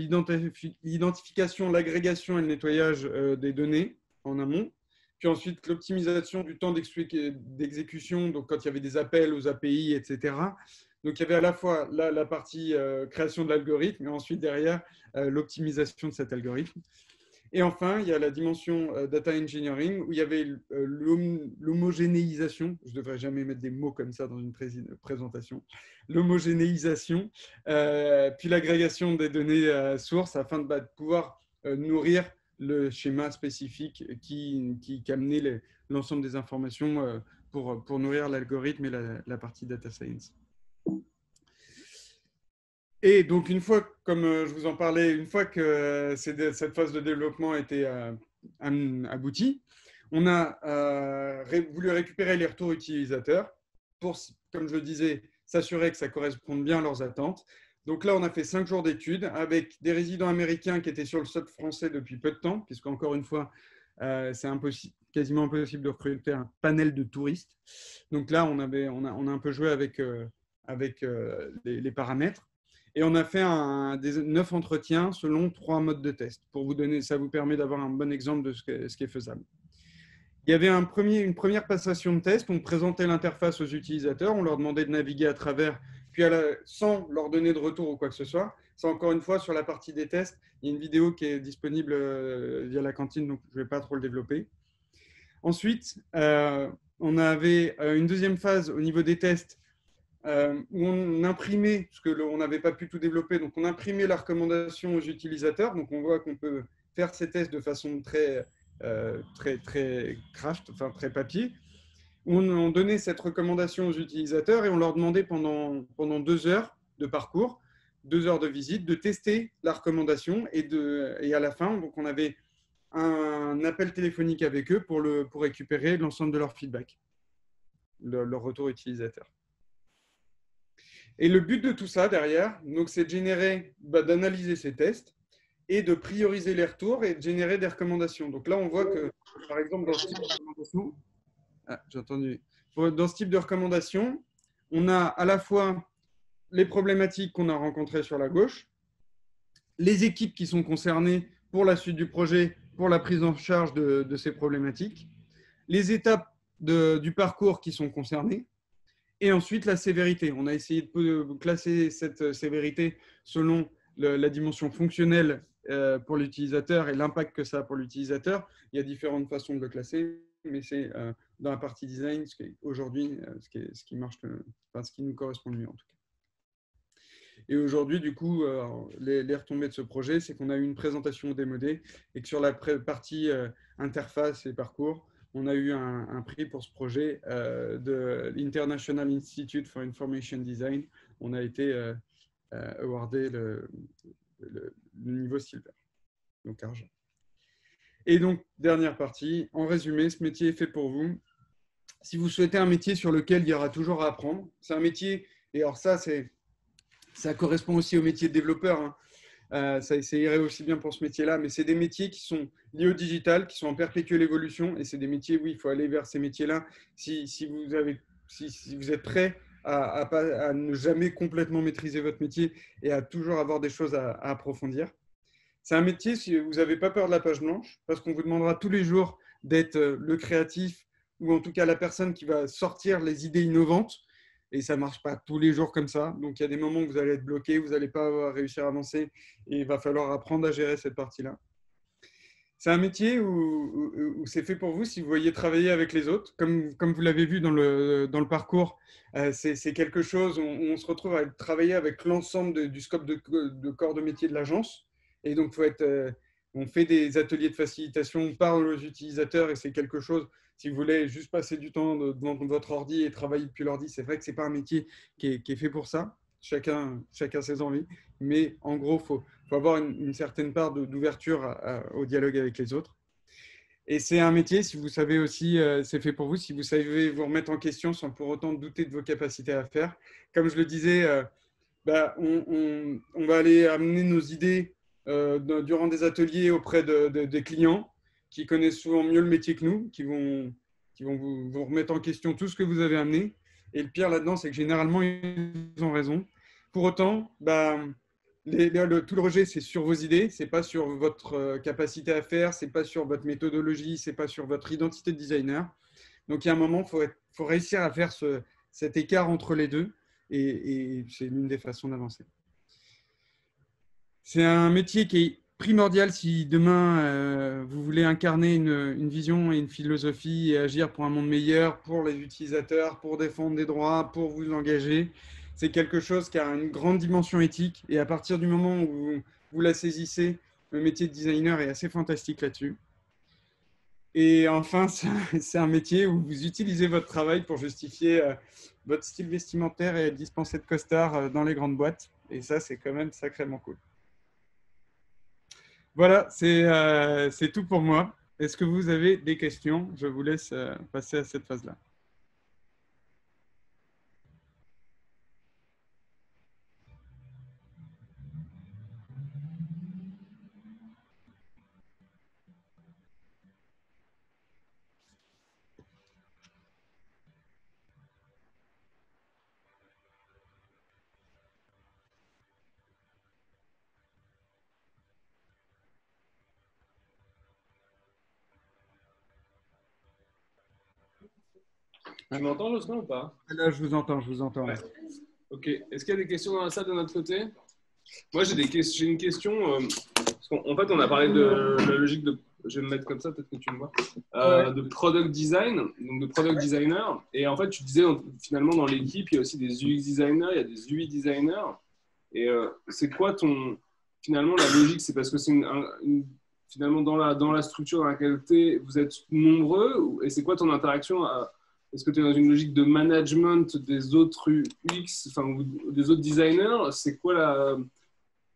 l'identification, l'agrégation et le nettoyage des données en amont. Puis ensuite, l'optimisation du temps d'exécution, donc quand il y avait des appels aux API, etc. Donc, il y avait à la fois la partie création de l'algorithme et ensuite derrière l'optimisation de cet algorithme. Et enfin, il y a la dimension data engineering où il y avait l'homogénéisation. Je ne devrais jamais mettre des mots comme ça dans une présentation. L'homogénéisation, puis l'agrégation des données sources afin de pouvoir nourrir le schéma spécifique qui amenait l'ensemble des informations pour nourrir l'algorithme et la partie data science. Et donc, une fois, comme je vous en parlais, une fois que cette phase de développement était aboutie, on a voulu récupérer les retours utilisateurs pour, comme je le disais, s'assurer que ça corresponde bien à leurs attentes. Donc là, on a fait 5 jours d'études avec des résidents américains qui étaient sur le sol français depuis peu de temps, puisqu'encore une fois, c'est quasiment impossible de recruter un panel de touristes. Donc là, on a un peu joué avec les paramètres. Et on a fait 9 entretiens selon 3 modes de test. Pour vous donner, ça vous permet d'avoir un bon exemple de ce qui est faisable. Il y avait une première passation de test. On présentait l'interface aux utilisateurs. On leur demandait de naviguer à travers, puis sans leur donner de retour ou quoi que ce soit. C'est encore une fois sur la partie des tests. Il y a une vidéo qui est disponible via la cantine, donc je ne vais pas trop le développer. Ensuite, on avait une deuxième phase au niveau des tests où on imprimait, parce qu'on n'avait pas pu tout développer, donc on imprimait la recommandation aux utilisateurs. Donc on voit qu'on peut faire ces tests de façon très craft, enfin très papier. On donnait cette recommandation aux utilisateurs et on leur demandait pendant 2 heures de parcours 2 heures de visite, de tester la recommandation et à la fin, donc on avait un appel téléphonique avec eux pour récupérer l'ensemble de leur feedback, leur retour utilisateur. Et le but de tout ça derrière, c'est de générer, d'analyser ces tests et de prioriser les retours et de générer des recommandations. Donc là, on voit que, par exemple, dans ce type de recommandation, dans ce type de recommandation, on a à la fois les problématiques qu'on a rencontrées sur la gauche, les équipes qui sont concernées pour la suite du projet, pour la prise en charge de ces problématiques, les étapes du parcours qui sont concernées, et ensuite la sévérité. On a essayé de classer cette sévérité selon la dimension fonctionnelle pour l'utilisateur et l'impact que ça a pour l'utilisateur. Il y a différentes façons de le classer, mais c'est dans la partie design, aujourd'hui, ce qui marche, ce qui nous correspond le mieux en tout cas. Et aujourd'hui, du coup, les retombées de ce projet, c'est qu'on a eu une présentation démodée et que sur la partie interface et parcours, on a eu un prix pour ce projet de l'International Institute for Information Design. On a été awardé le niveau silver, donc argent. Et donc, dernière partie, en résumé, ce métier est fait pour vous. Si vous souhaitez un métier sur lequel il y aura toujours à apprendre, c'est un métier, et alors ça correspond aussi au métier de développeur, hein. Ça irait aussi bien pour ce métier-là, mais c'est des métiers qui sont liés au digital, qui sont en perpétuelle évolution, et c'est des métiers, oui, il faut aller vers ces métiers-là si vous êtes prêt à ne jamais complètement maîtriser votre métier et à toujours avoir des choses à approfondir. C'est un métier, si vous n'avez pas peur de la page blanche, parce qu'on vous demandera tous les jours d'être le créatif, ou en tout cas la personne qui va sortir les idées innovantes. Et ça ne marche pas tous les jours comme ça. Donc, il y a des moments où vous allez être bloqué, vous n'allez pas réussir à avancer et il va falloir apprendre à gérer cette partie-là. C'est un métier où c'est fait pour vous si vous voyez travailler avec les autres. Comme vous l'avez vu dans le parcours, c'est quelque chose où on se retrouve à travailler avec l'ensemble du scope de corps de métier de l'agence. Et donc, on fait des ateliers de facilitation, on parle aux utilisateurs et c'est quelque chose. Si vous voulez juste passer du temps devant votre ordi et travailler depuis l'ordi, c'est vrai que ce n'est pas un métier qui est fait pour ça. Chacun ses envies. Mais en gros, il faut avoir une certaine part d'ouverture au dialogue avec les autres. Et c'est un métier, si vous savez aussi, c'est fait pour vous, si vous savez vous remettre en question sans pour autant douter de vos capacités à faire. Comme je le disais, on va aller amener nos idées durant des ateliers auprès des clients qui connaissent souvent mieux le métier que nous, qui vont vous remettre en question tout ce que vous avez amené. Et le pire là-dedans, c'est que généralement, ils ont raison. Pour autant, tout le rejet, c'est sur vos idées, ce n'est pas sur votre capacité à faire, ce n'est pas sur votre méthodologie, ce n'est pas sur votre identité de designer. Donc, il y a un moment, il faut réussir à faire cet écart entre les deux et c'est l'une des façons d'avancer. C'est un métier qui est primordial si demain, vous voulez incarner une vision et une philosophie et agir pour un monde meilleur, pour les utilisateurs, pour défendre des droits, pour vous engager. C'est quelque chose qui a une grande dimension éthique et à partir du moment où vous la saisissez, le métier de designer est assez fantastique là-dessus. Et enfin, c'est un métier où vous utilisez votre travail pour justifier votre style vestimentaire et dispenser de costard dans les grandes boîtes. Et ça, c'est quand même sacrément cool. Voilà, c'est tout pour moi. Est-ce que vous avez des questions? Je vous laisse passer à cette phase-là. Tu m'entends, Jocelyn, ou pas? Là, je vous entends, Ouais. Ok. Est-ce qu'il y a des questions dans la salle de notre côté? Moi, j'ai une question. Parce en fait, on a parlé de la logique de. Je vais me mettre comme ça, peut-être que tu me vois. De product design, donc de product designer. Et en fait, tu disais, finalement, dans l'équipe, il y a aussi des UX designers, il y a des UI designers. Et c'est quoi finalement, la logique? C'est parce que c'est finalement, dans la structure dans laquelle vous êtes nombreux? Et c'est quoi ton interaction est-ce que tu es dans une logique de management des autres UX, enfin, ou des autres designers? C'est quoi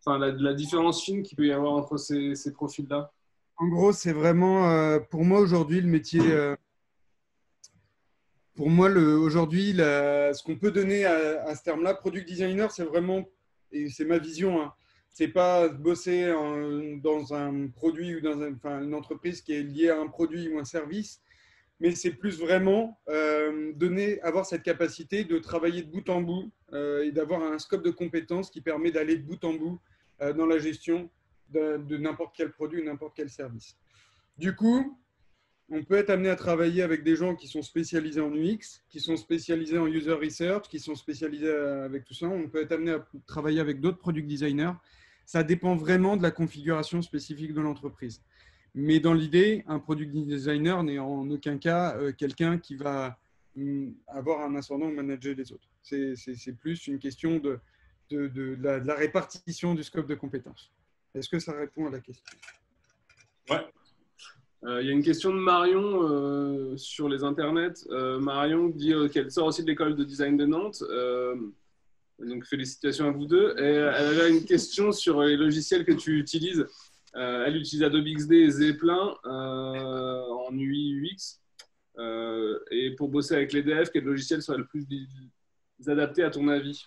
la différence fine qu'il peut y avoir entre ces profils-là? En gros, c'est vraiment, pour moi aujourd'hui, le métier, pour moi, aujourd'hui, ce qu'on peut donner à ce terme-là, product designer, c'est vraiment, et c'est ma vision, hein, c'est pas bosser dans un produit ou dans une entreprise qui est liée à un produit ou un service, mais c'est plus vraiment avoir cette capacité de travailler de bout en bout et d'avoir un scope de compétences qui permet d'aller de bout en bout dans la gestion de n'importe quel produit ou n'importe quel service. Du coup, on peut être amené à travailler avec des gens qui sont spécialisés en UX, qui sont spécialisés en user research, qui sont spécialisés avec tout ça. On peut être amené à travailler avec d'autres product designers. Ça dépend vraiment de la configuration spécifique de l'entreprise. Mais dans l'idée, un product designer n'est en aucun cas quelqu'un qui va avoir un ascendant ou manager les autres. C'est plus une question de la répartition du scope de compétences. Est-ce que ça répond à la question? Ouais. Il y a une question de Marion sur les internets. Marion dit qu'elle sort aussi de l'école de design de Nantes. Donc, félicitations à vous deux. Et elle avait une question sur les logiciels que tu utilises. Elle utilise Adobe XD et Zeppelin en UI UX. Et pour bosser avec les devs, quel logiciel serait le plus adapté à ton avis?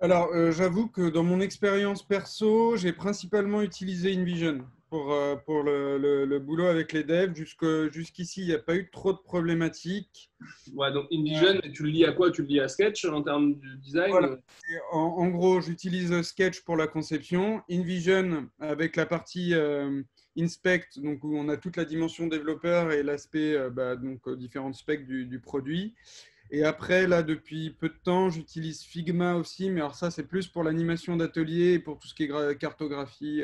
Alors, j'avoue que dans mon expérience perso, j'ai principalement utilisé InVision pour le boulot avec les devs. Jusqu'ici, il n'y a pas eu trop de problématiques. Ouais, donc InVision, tu le lis à quoi? Tu le lis à Sketch en termes de design? Voilà. En gros, j'utilise Sketch pour la conception, InVision avec la partie Inspect, donc où on a toute la dimension développeur et l'aspect différents specs du produit. Et après, là, depuis peu de temps, j'utilise Figma aussi, mais alors ça, c'est plus pour l'animation d'atelier et pour tout ce qui est cartographie,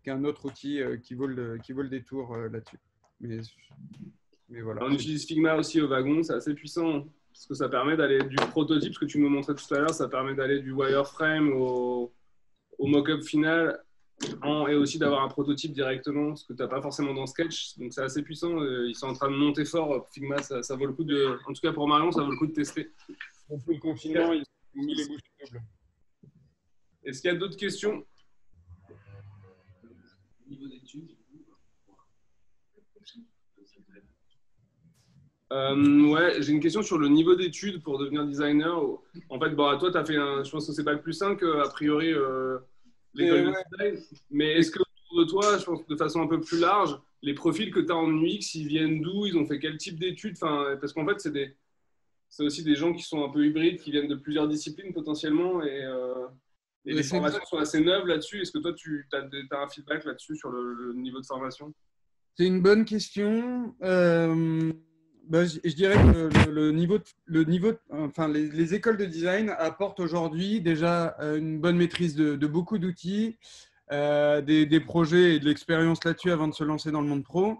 qu'un autre outil qui vaut le détour là-dessus. Mais voilà. On utilise Figma aussi au wagon, c'est assez puissant parce que ça permet d'aller du prototype, ce que tu me montrais tout à l'heure, ça permet d'aller du wireframe au mock-up final et aussi d'avoir un prototype directement, ce que tu n'as pas forcément dans Sketch. Donc c'est assez puissant. Ils sont en train de monter fort. Figma, ça vaut le coup de. En tout cas pour Marion, ça vaut le coup de tester. Depuis le confinement, ils ont mis les bouchées doubles. Est-ce qu'il y a d'autres questions? Niveau d'études. Ouais, j'ai une question sur le niveau d'études pour devenir designer. En fait, bon, toi, as fait je pense que c'est pas le plus simple, a priori, l'école de design. Mais est-ce que autour de toi, je pense de façon un peu plus large, les profils que tu as en UX, ils viennent d'où? Ils ont fait quel type d'études? Parce qu'en fait, c'est aussi des gens qui sont un peu hybrides, qui viennent de plusieurs disciplines potentiellement. Et les formations sont assez neuves là-dessus. Est-ce que toi, tu as un feedback là-dessus sur le niveau de formation? C'est une bonne question. Je dirais que les écoles de design apportent aujourd'hui déjà une bonne maîtrise de beaucoup d'outils, des projets et de l'expérience là-dessus avant de se lancer dans le monde pro.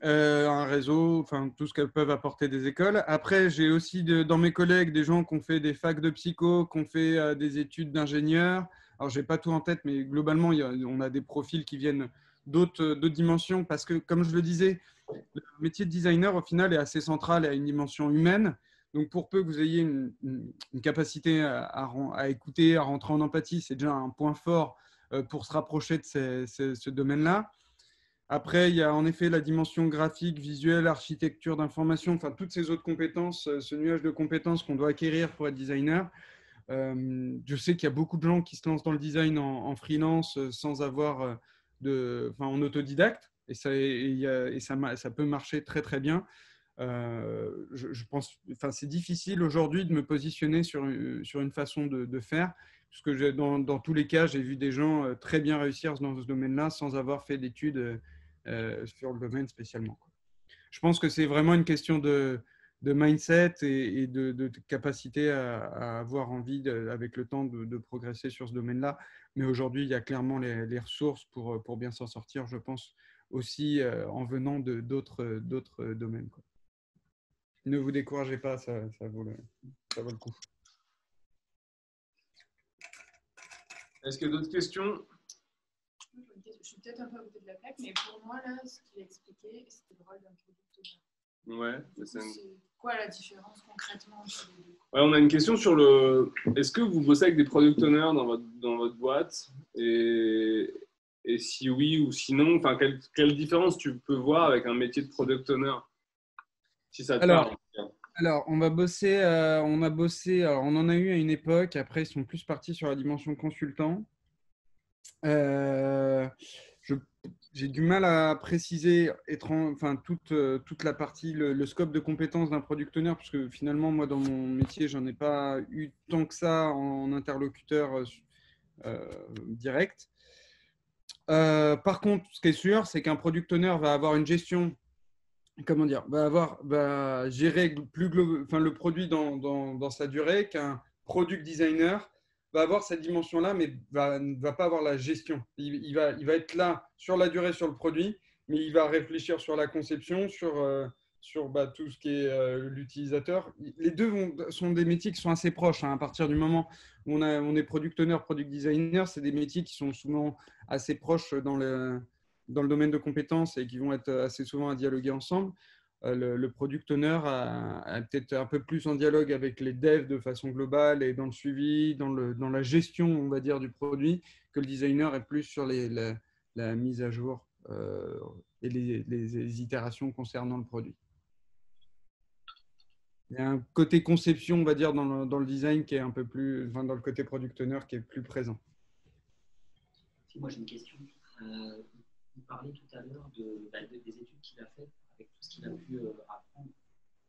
Un réseau, enfin tout ce qu'elles peuvent apporter des écoles. Après, j'ai aussi dans mes collègues des gens qui ont fait des facs de psycho, qui ont fait des études d'ingénieur. Alors, j'ai pas tout en tête, mais globalement, on a des profils qui viennent d'autres dimensions parce que, comme je le disais, le métier de designer, au final, est assez central à une dimension humaine. Donc, pour peu que vous ayez une capacité à écouter, à rentrer en empathie, c'est déjà un point fort pour se rapprocher de ce domaine-là. Après, il y a en effet la dimension graphique, visuelle, architecture d'information, enfin toutes ces autres compétences, ce nuage de compétences qu'on doit acquérir pour être designer. Je sais qu'il y a beaucoup de gens qui se lancent dans le design en freelance sans avoir en autodidacte, et ça peut marcher très très bien. Je pense, c'est difficile aujourd'hui de me positionner sur une façon de faire, puisque dans tous les cas, j'ai vu des gens très bien réussir dans ce domaine-là sans avoir fait d'études sur le domaine spécialement. Je pense que c'est vraiment une question de mindset et de capacité à avoir envie, avec le temps, de progresser sur ce domaine-là. Mais aujourd'hui, il y a clairement les ressources pour bien s'en sortir, je pense, aussi en venant d'autres domaines, quoi. Ne vous découragez pas, ça vaut le coup. Est-ce qu'il y a d'autres questions? Je suis peut-être un peu à côté de la plaque, mais pour moi, là, ce qu'il a expliqué, c'était le rôle d'un product owner. Ouais, C'est quoi la différence concrètement entre les deux? Ouais, on a une question sur le. Est-ce que vous bossez avec des product owners dans votre boîte et si oui ou sinon, enfin, quelle différence tu peux voir avec un métier de product owner, si ça te Alors, parle? on va bosser, alors, on en a eu à une époque, après ils sont plus partis sur la dimension consultant. Euh, je- j'ai du mal à préciser enfin, toute la partie, le scope de compétences d'un product owner, parce que finalement, moi, dans mon métier, j'en ai pas eu tant que ça en interlocuteur direct. Par contre, ce qui est sûr, c'est qu'un product owner va avoir une gestion, comment dire, va gérer enfin, le produit dans sa durée, qu'un product designer va avoir cette dimension-là, mais ne va pas avoir la gestion. Il va être là sur la durée sur le produit, mais il va réfléchir sur la conception, sur tout ce qui est l'utilisateur. Les deux sont des métiers qui sont assez proches, hein, à partir du moment où on est product owner, product designer, c'est des métiers qui sont souvent assez proches dans le domaine de compétences et qui vont être assez souvent à dialoguer ensemble. Le product owner a peut-être un peu plus en dialogue avec les devs de façon globale et dans le suivi, dans la gestion, on va dire, du produit, que le designer est plus sur la mise à jour et les itérations concernant le produit. Il y a un côté conception, on va dire, dans le design qui est un peu plus, enfin, dans le côté product owner qui est plus présent. Moi, j'ai une question. Vous parlez tout à l'heure des études qu'il a faites, avec tout ce qu'il a pu apprendre.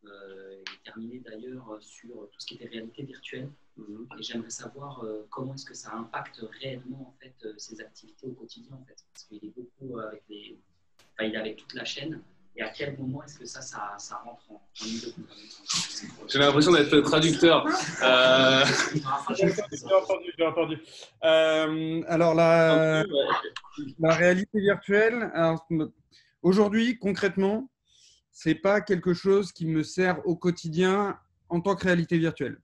Il terminé d'ailleurs sur tout ce qui était réalité virtuelle. Et j'aimerais savoir comment est-ce que ça impacte réellement en fait, ses activités au quotidien. En fait. Parce qu'il est beaucoup avec il est avec toute la chaîne. Et à quel moment est-ce que ça rentre en ligne de compte? J'ai l'impression d'être traducteur. J'ai entendu. Alors, la réalité virtuelle, aujourd'hui, concrètement, ce n'est pas quelque chose qui me sert au quotidien en tant que réalité virtuelle.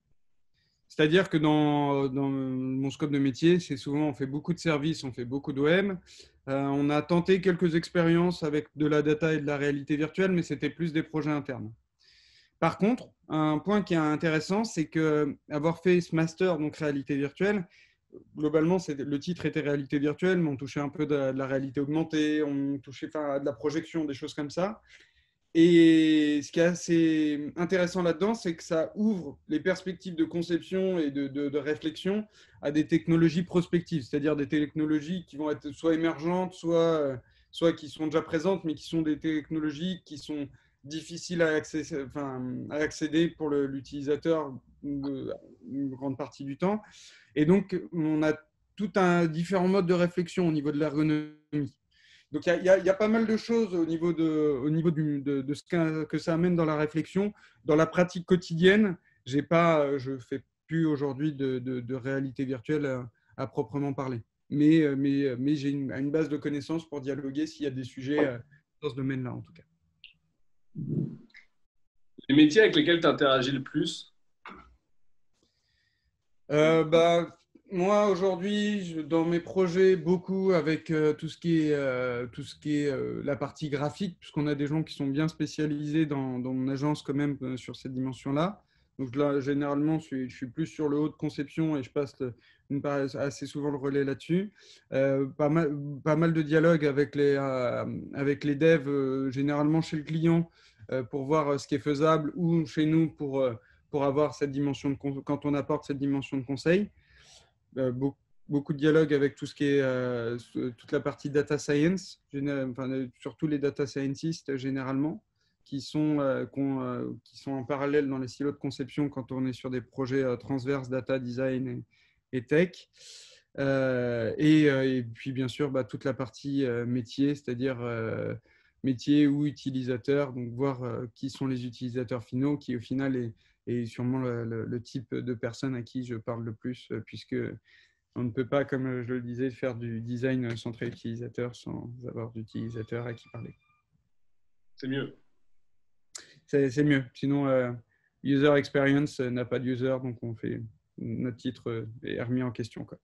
C'est-à-dire que dans mon scope de métier, c'est souvent, on fait beaucoup de services, on fait beaucoup de web. On a tenté quelques expériences avec de la data et de la réalité virtuelle, mais c'était plus des projets internes. Par contre, un point qui est intéressant, c'est qu'avoir fait ce master, donc réalité virtuelle, globalement, le titre était réalité virtuelle, mais on touchait un peu de la réalité augmentée, on touchait de la projection, des choses comme ça. Et ce qui est assez intéressant là-dedans, c'est que ça ouvre les perspectives de conception et de réflexion à des technologies prospectives, c'est-à-dire des technologies qui vont être soit émergentes, soit qui sont déjà présentes, mais qui sont des technologies qui sont difficiles à accéder pour l'utilisateur une grande partie du temps. Et donc, on a tout un différent mode de réflexion au niveau de l'ergonomie. Donc, il y a pas mal de choses au niveau de ce que ça amène dans la réflexion. Dans la pratique quotidienne, je ne fais plus aujourd'hui de réalité virtuelle à proprement parler. Mais j'ai une base de connaissances pour dialoguer s'il y a des sujets dans ce domaine-là, en tout cas. Les métiers avec lesquels tu interagis le plus? Moi, aujourd'hui, dans mes projets, beaucoup avec tout ce qui est la partie graphique, puisqu'on a des gens qui sont bien spécialisés dans mon agence quand même sur cette dimension-là. Donc là, généralement, je suis plus sur le haut de conception et je passe assez souvent le relais là-dessus. Pas mal de dialogues avec les devs, généralement chez le client, pour voir ce qui est faisable, ou chez nous pour avoir cette dimension quand on apporte cette dimension de conseil. Beaucoup de dialogue avec tout ce qui est toute la partie data science, surtout les data scientists généralement, qui sont en parallèle dans les silos de conception quand on est sur des projets transverses data, design et tech. Et puis bien sûr toute la partie métier, c'est-à-dire métier ou utilisateur, donc voir qui sont les utilisateurs finaux, qui au final est sûrement le type de personne à qui je parle le plus, puisque on ne peut pas, comme je le disais, faire du design centré utilisateur sans avoir d'utilisateur à qui parler. C'est mieux. C'est mieux. Sinon, user experience n'a pas de user, donc notre titre est remis en question, quoi.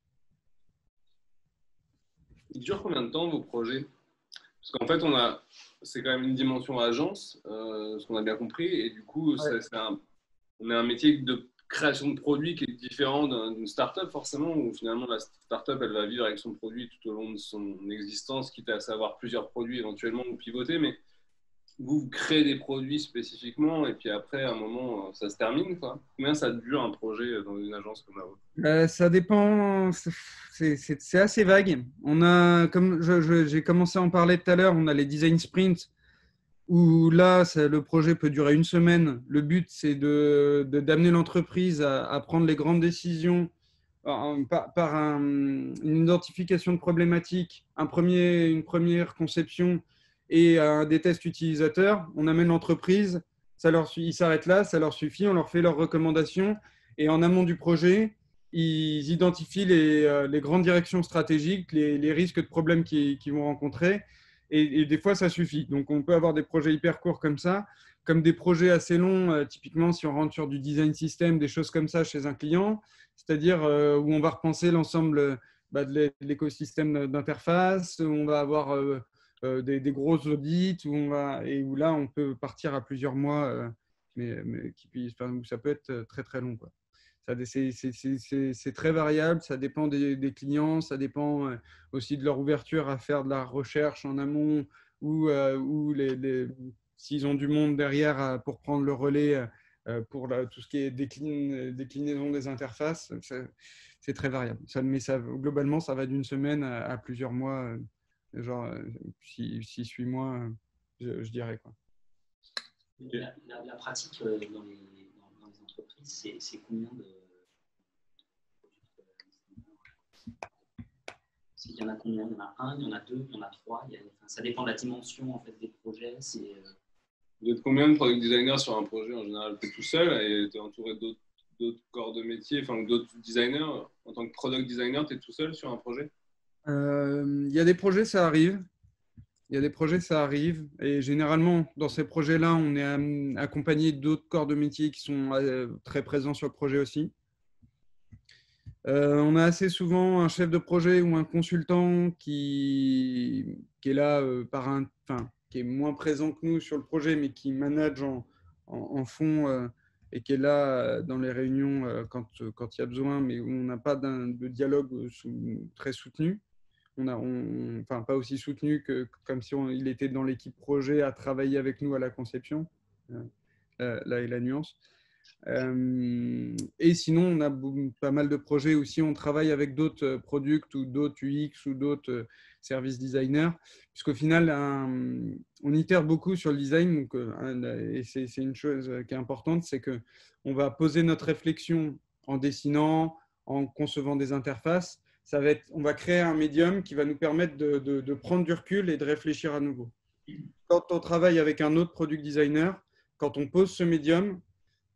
Ils durent combien de temps vos projets? Parce qu'en fait, c'est quand même une dimension agence, ce qu'on a bien compris. Et du coup, on a un métier de création de produits qui est différent d'une start-up, forcément, où finalement, la start-up, elle va vivre avec son produit tout au long de son existence, quitte à savoir plusieurs produits éventuellement ou pivoter. Mais vous créez des produits spécifiquement et puis après, à un moment, ça se termine, quoi. Combien ça dure un projet dans une agence comme la vôtre? Ça dépend, c'est assez vague. On a, comme j'ai commencé à en parler tout à l'heure, on a les design sprints où là, le projet peut durer une semaine. Le but, c'est d'amener l'entreprise à prendre les grandes décisions par une identification de problématiques, une première conception et des tests utilisateurs. On amène l'entreprise, ils s'arrêtent là, ça leur suffit, on leur fait leurs recommandations et en amont du projet, ils identifient les grandes directions stratégiques, les risques de problèmes qu'ils vont rencontrer et des fois ça suffit. Donc on peut avoir des projets hyper courts comme ça, comme des projets assez longs, typiquement si on rentre sur du design system, des choses comme ça chez un client, c'est-à-dire où on va repenser l'ensemble de l'écosystème d'interface, où on va avoir des gros audits, où là on peut partir à plusieurs mois, mais ça peut être très très long, quoi. C'est très variable, ça dépend des clients, ça dépend aussi de leur ouverture à faire de la recherche en amont ou s'ils ont du monde derrière pour prendre le relais pour tout ce qui est déclinaison des interfaces. C'est très variable. Mais globalement, ça va d'une semaine à plusieurs mois, genre 6-8 mois, je dirais, quoi. La pratique dans les entreprises, c'est combien de... Il y en a combien? Il y en a un, il y en a deux, il y en a trois. Ça dépend de la dimension en fait, des projets. Vous êtes combien de product designers sur un projet en général? Tu es tout seul et tu es entouré d'autres corps de métier, enfin d'autres designers. En tant que product designer, tu es tout seul sur un projet? Il y a des projets, ça arrive. Et généralement, dans ces projets-là, on est accompagné d'autres corps de métier qui sont très présents sur le projet aussi. On a assez souvent un chef de projet ou un consultant qui est là qui est moins présent que nous sur le projet, mais qui manage en fond et qui est là dans les réunions quand il y a besoin, mais où on n'a pas de dialogue très soutenu. Pas aussi soutenu que comme si il était dans l'équipe projet à travailler avec nous à la conception. Là est la nuance. Et sinon, on a pas mal de projets aussi. On travaille avec d'autres products ou d'autres UX ou d'autres services designers, puisqu'au final, on itère beaucoup sur le design. Donc, et c'est une chose qui est importante, c'est qu'on va poser notre réflexion en dessinant, en concevant des interfaces. On va créer un médium qui va nous permettre de prendre du recul et de réfléchir à nouveau. Quand on travaille avec un autre product designer, quand on pose ce médium,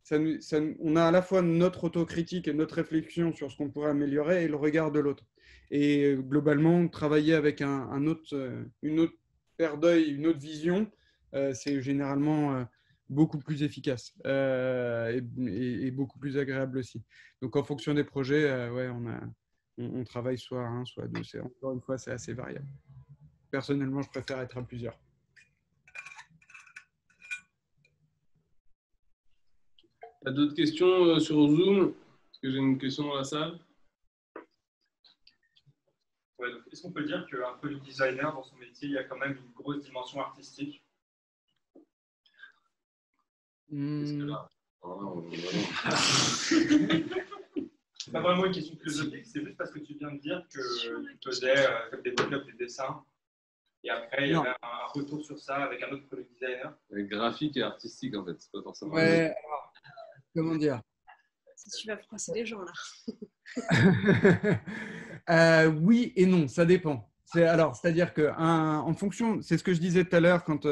on a à la fois notre autocritique et notre réflexion sur ce qu'on pourrait améliorer et le regard de l'autre. Et globalement, travailler avec une autre paire d'œil, une autre vision, c'est généralement beaucoup plus efficace et beaucoup plus agréable aussi. Donc, en fonction des projets, on travaille soit à un, soit à deux. Encore une fois, c'est assez variable. Personnellement, je préfère être à plusieurs. Tu as d'autres questions sur Zoom? Est-ce que j'ai une question dans la salle? Ouais, est-ce qu'on peut dire qu'un product designer, dans son métier, il y a quand même une grosse dimension artistique? C'est pas vraiment une question philosophique, c'est juste parce que tu viens de dire que tu faisais, développeur des dessins, et après il y avait un retour sur ça avec un autre product designer. Graphique et artistique en fait, c'est pas forcément. Ouais, alors, comment dire? Si tu vas froisser les gens là. Oui et non, ça dépend. C'est-à-dire que en fonction, c'est ce que je disais tout à l'heure quand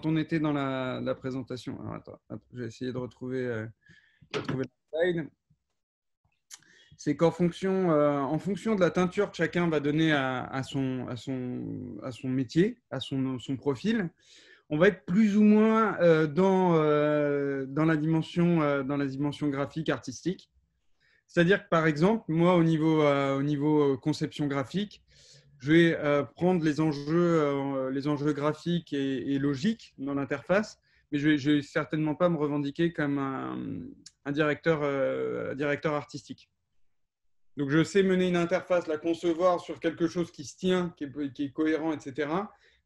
on était dans la présentation. Alors, attends, je vais essayer de retrouver la slide. C'est qu'en fonction de la teinture que chacun va donner à son métier, à son profil, on va être plus ou moins dans la dimension graphique, artistique. C'est-à-dire que, par exemple, moi, au niveau conception graphique, je vais prendre les enjeux graphiques et logiques dans l'interface, mais je ne vais certainement pas me revendiquer comme un directeur artistique. Donc, je sais mener une interface, la concevoir sur quelque chose qui se tient, qui est cohérent, etc.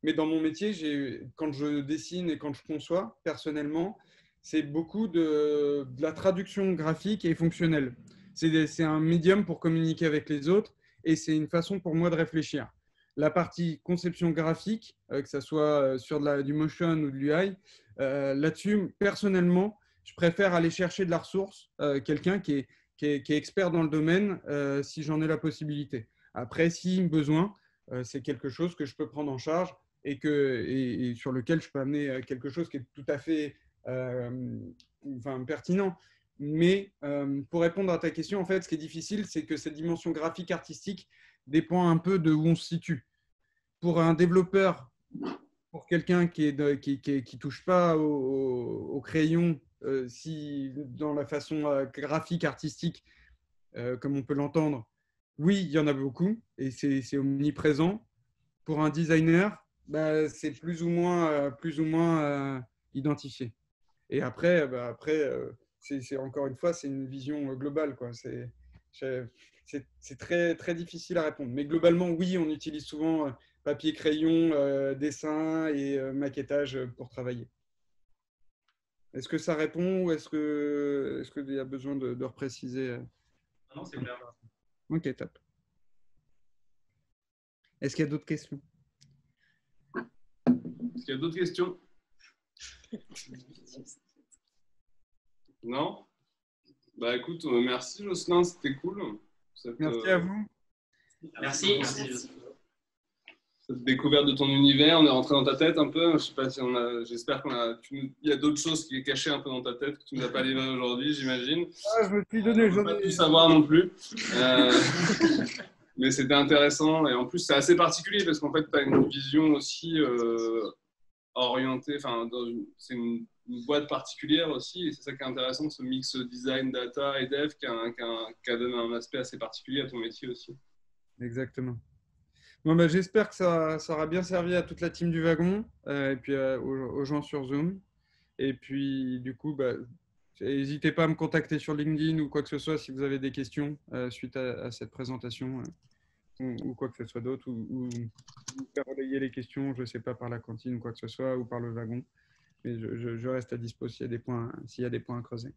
Mais dans mon métier, quand je dessine et quand je conçois, personnellement, c'est beaucoup de la traduction graphique et fonctionnelle. C'est un médium pour communiquer avec les autres et c'est une façon pour moi de réfléchir. La partie conception graphique, que ce soit sur du motion ou de l'UI, là-dessus, personnellement, je préfère aller chercher de la ressource, quelqu'un qui est expert dans le domaine, si j'en ai la possibilité. Après, si besoin, c'est quelque chose que je peux prendre en charge et sur lequel je peux amener quelque chose qui est tout à fait pertinent. Mais pour répondre à ta question, en fait, ce qui est difficile, c'est que cette dimension graphique artistique dépend un peu de où on se situe. Pour un développeur, pour quelqu'un qui touche pas au crayon, si dans la façon graphique artistique, comme on peut l'entendre, oui, il y en a beaucoup et c'est omniprésent. Pour un designer, bah, c'est plus ou moins identifié. Et après, c'est encore une fois, c'est une vision globale, quoi. C'est très, très difficile à répondre. Mais globalement, oui, on utilise souvent papier, crayon, dessin et maquettage pour travailler. Est-ce que ça répond ou est-ce qu'il y a besoin de repréciser Non, c'est clair. Ok, top. Est-ce qu'il y a d'autres questions? Est-ce qu'il y a d'autres questions? Non? Bah écoute, merci Jocelyn, c'était cool. Merci à vous. Merci. Cette découverte de ton univers, on est rentré dans ta tête un peu. Je sais pas si j'espère il y a d'autres choses qui est cachées un peu dans ta tête que tu nous as pas livrées aujourd'hui, j'imagine. Ah, je me suis donné. Je ne veux pas tout savoir non plus. Mais c'était intéressant et en plus c'est assez particulier parce qu'en fait tu as une vision aussi orientée, c'est une boîte particulière aussi et c'est ça qui est intéressant, ce mix design, data et dev qui donne un aspect assez particulier à ton métier aussi. Exactement. Bon, bah, j'espère que ça aura bien servi à toute la team du wagon et puis aux gens sur Zoom. Et puis du coup, bah, n'hésitez pas à me contacter sur LinkedIn ou quoi que ce soit si vous avez des questions suite à cette présentation ou quoi que ce soit d'autre, ou faire relayer les questions, je ne sais pas, par la cantine ou quoi que ce soit, ou par le wagon. Mais je reste à dispo s'il y a des points à creuser.